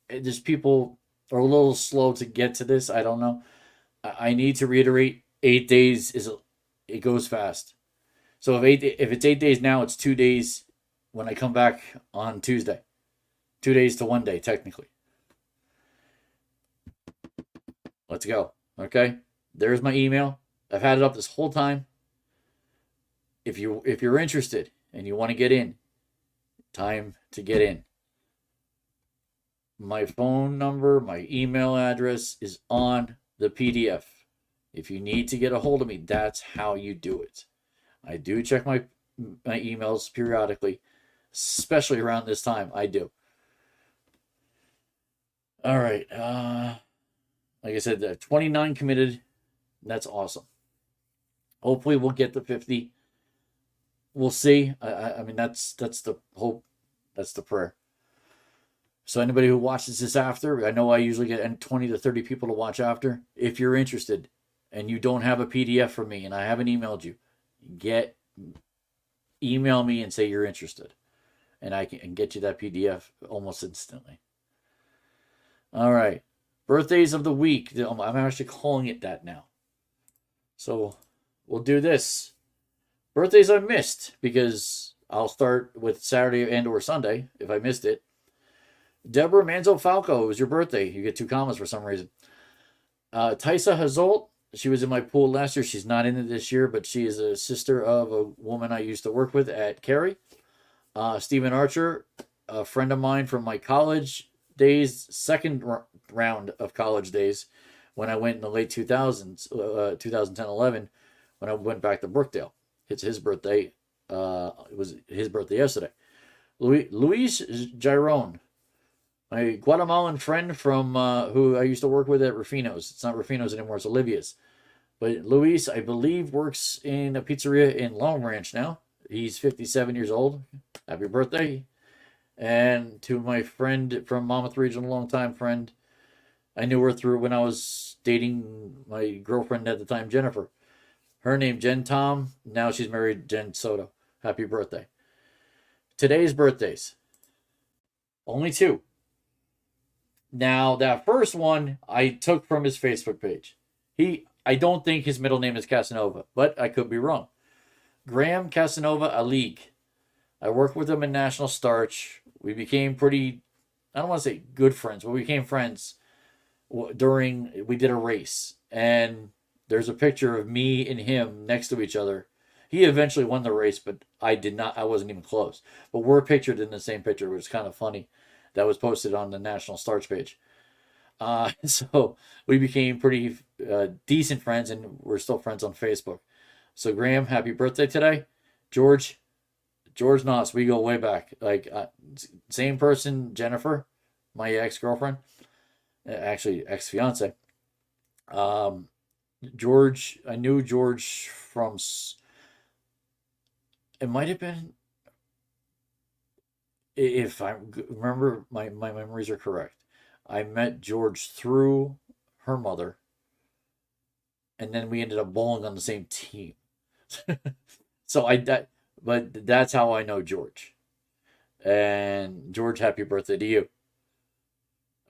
there's people or a little slow to get to this. I don't know. I need to reiterate, 8 days it goes fast. So if it's 8 days now, it's 2 days when I come back on Tuesday. 2 days to 1 day technically. Let's go. Okay. There's my email. I've had it up this whole time. If you're interested and you want to get in, time to get in. My phone number, my email address is on the PDF. If you need to get a hold of me, that's how you do it. I do check my emails periodically, especially around this time. I do. All right. Like I said, 29 committed. That's awesome. Hopefully, we'll get to 50. We'll see. I mean, that's the hope. That's the prayer. So anybody who watches this after, I know I usually get 20 to 30 people to watch after. If you're interested and you don't have a PDF from me and I haven't emailed you, email me and say you're interested. And I can get you that PDF almost instantly. All right. Birthdays of the week. I'm actually calling it that now. So we'll do this. Birthdays I missed, because I'll start with Saturday and or Sunday if I missed it. Deborah Manzo Falco, it was your birthday. You get 2 commas for some reason. Tysa Hazolt, she was in my pool last year. She's not in it this year, but she is a sister of a woman I used to work with at Cary. Stephen Archer, a friend of mine from my college days, second round of college days, when I went in the late 2000s, 2010, 11, when I went back to Brookdale. It's his birthday. It was his birthday yesterday. Luis Giron, my Guatemalan friend from who I used to work with at Rufino's. It's not Rufino's anymore, it's Olivia's. But Luis, I believe, works in a pizzeria in Long Ranch now. He's 57 years old. Happy birthday. And to my friend from Monmouth Region, a long-time friend, I knew her through when I was dating my girlfriend at the time, Jennifer. Her name, Jen Tom. Now she's married, Jen Soto. Happy birthday. Today's birthdays. Only 2. Now, that first one I took from his Facebook page. I don't think his middle name is Casanova, but I could be wrong. Graham Casanova Alig. I worked with him in National Starch. We became pretty, I don't want to say good friends, but we became friends we did a race. And there's a picture of me and him next to each other. He eventually won the race, but I wasn't even close. But we're pictured in the same picture, which is kind of funny. That was posted on the National Starch page. So we became pretty decent friends, and we're still friends on Facebook. So Graham, happy birthday today. George Noss, we go way back. Like, same person, Jennifer, my ex-girlfriend, actually ex-fiance. George, I knew George from, it might have been, if I remember, my memories are correct, I met George through her mother, and then we ended up bowling on the same team. But that's how I know George. And George, happy birthday to you.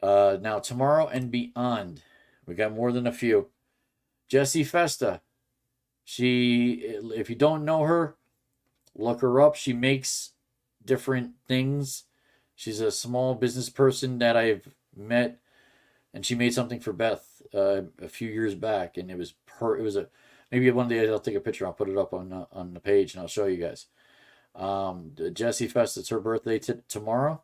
Now, tomorrow and beyond, we got more than a few. Jessie Festa. If you don't know her, look her up. She makes different things. She's a small business person that I've met, and she made something for Beth a few years back, and it was maybe one day I'll take a picture. I'll put it up on the page, and I'll show you guys. Jessie Fest, it's her birthday tomorrow.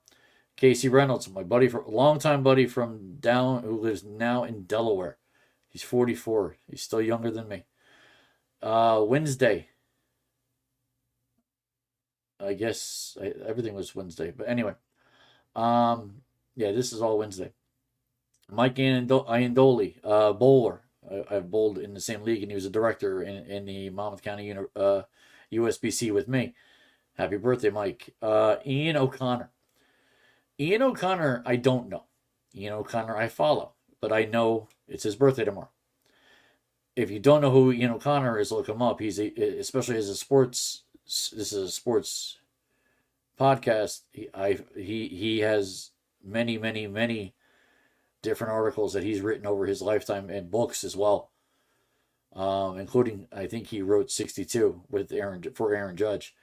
Casey Reynolds, my longtime buddy from who lives now in Delaware. He's 44. He's still younger than me. Wednesday. I guess everything was Wednesday, but anyway. Yeah, this is all Wednesday. Mike Iandoli, bowler. I've bowled in the same league, and he was a director in the Monmouth County USBC with me. Happy birthday, Mike. Ian O'Connor. Ian O'Connor, I don't know. Ian O'Connor, I follow, but I know it's his birthday tomorrow. If you don't know who Ian O'Connor is, look him up. Especially as this is a sports podcast. He has many different articles that he's written over his lifetime and books as well, including I think he wrote 62 with Aaron Judge.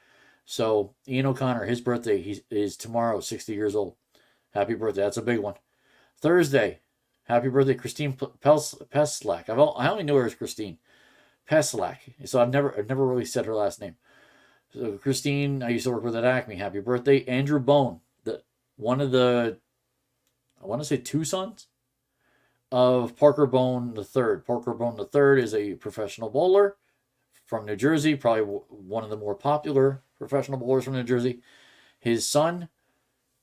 So Ian O'Connor, his birthday is tomorrow, 60 years old. Happy birthday! That's a big one. Thursday, happy birthday, Christine Peslak. I only knew her as Christine Peslak, so I've never really said her last name. So Christine, I used to work with at Acme. Happy birthday, Andrew Bone, one of the, I want to say, two sons of Parker Bone III. Parker Bone III is a professional bowler from New Jersey, probably one of the more popular professional bowlers from New Jersey. His son,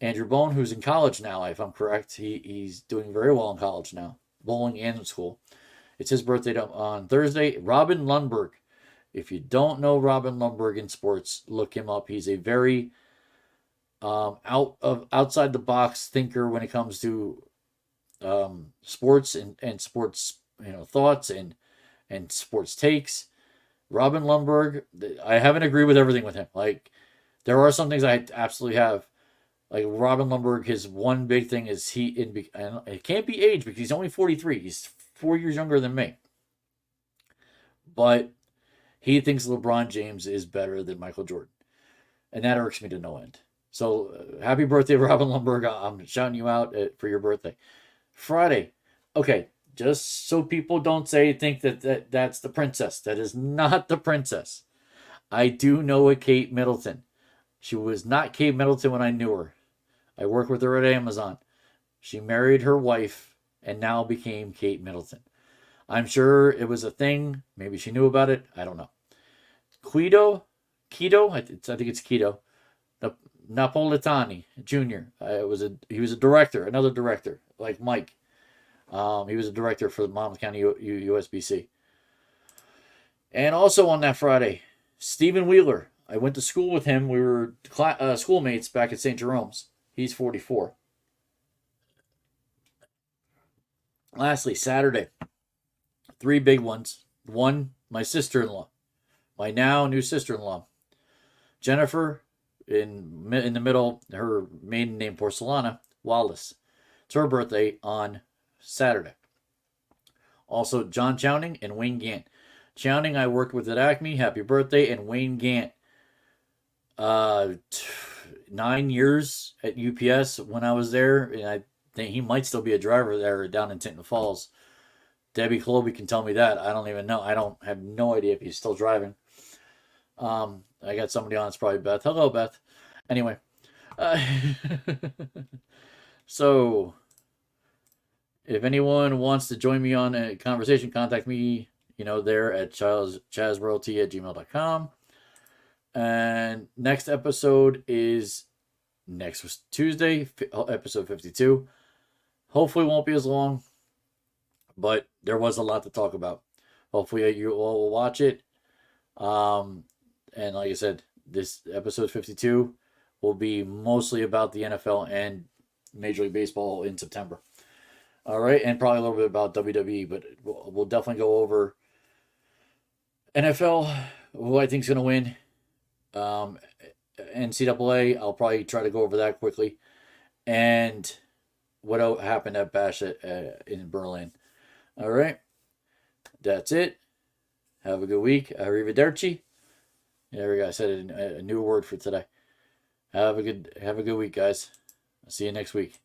Andrew Bone, who's in college now, if I'm correct, he's doing very well in college now, bowling and in school. It's his birthday on Thursday. Robin Lundberg. If you don't know Robin Lundberg in sports, look him up. He's a very outside the box thinker when it comes to sports and sports thoughts and sports takes. Robin Lundberg, I haven't agreed with everything with him. Like, there are some things I absolutely have. Like Robin Lundberg, his one big thing is it can't be age because he's only 43. He's 4 years younger than me. But he thinks LeBron James is better than Michael Jordan. And that irks me to no end. So happy birthday, Robin Lundberg. I'm shouting you out for your birthday. Friday. Okay, just so people don't think that's the princess. That is not the princess. I do know a Kate Middleton. She was not Kate Middleton when I knew her. I worked with her at Amazon. She married her wife and now became Kate Middleton. I'm sure it was a thing. Maybe she knew about it. I don't know. Keto, I think it's Keto. Napolitani Jr. He was a director, another director, like Mike. He was a director for the Monmouth County USBC. And also on that Friday, Stephen Wheeler. I went to school with him. We were schoolmates back at St. Jerome's. He's 44. Lastly, Saturday. 3 big ones. One, my sister-in-law. My now new sister-in-law. Jennifer, in the middle, her maiden name, Porcelana, Wallace. It's her birthday on Saturday. Also, John Chowning and Wayne Gant. Chowning, I worked with at Acme. Happy birthday. And Wayne Gant, 9 years at UPS when I was there, and I think he might still be a driver there down in Tinton Falls. Debbie Colby can tell me that. I don't even know. I don't have no idea if he's still driving. I got somebody on. It's probably Beth. Hello, Beth. Anyway, so if anyone wants to join me on a conversation, contact me. There at chazroyalty@gmail.com. And next episode is next Tuesday, episode 52. Hopefully it won't be as long, but there was a lot to talk about. Hopefully you all will watch it. And like I said, this episode 52 will be mostly about the NFL and Major League Baseball in September. All right, and probably a little bit about WWE, but we'll definitely go over NFL, who I think is going to win. NCAA, I'll probably try to go over that quickly. And what happened at Bash in Berlin. All right. That's it. Have a good week. Arrivederci. There we go. I said a new word for today. Have a good week, guys. I'll see you next week.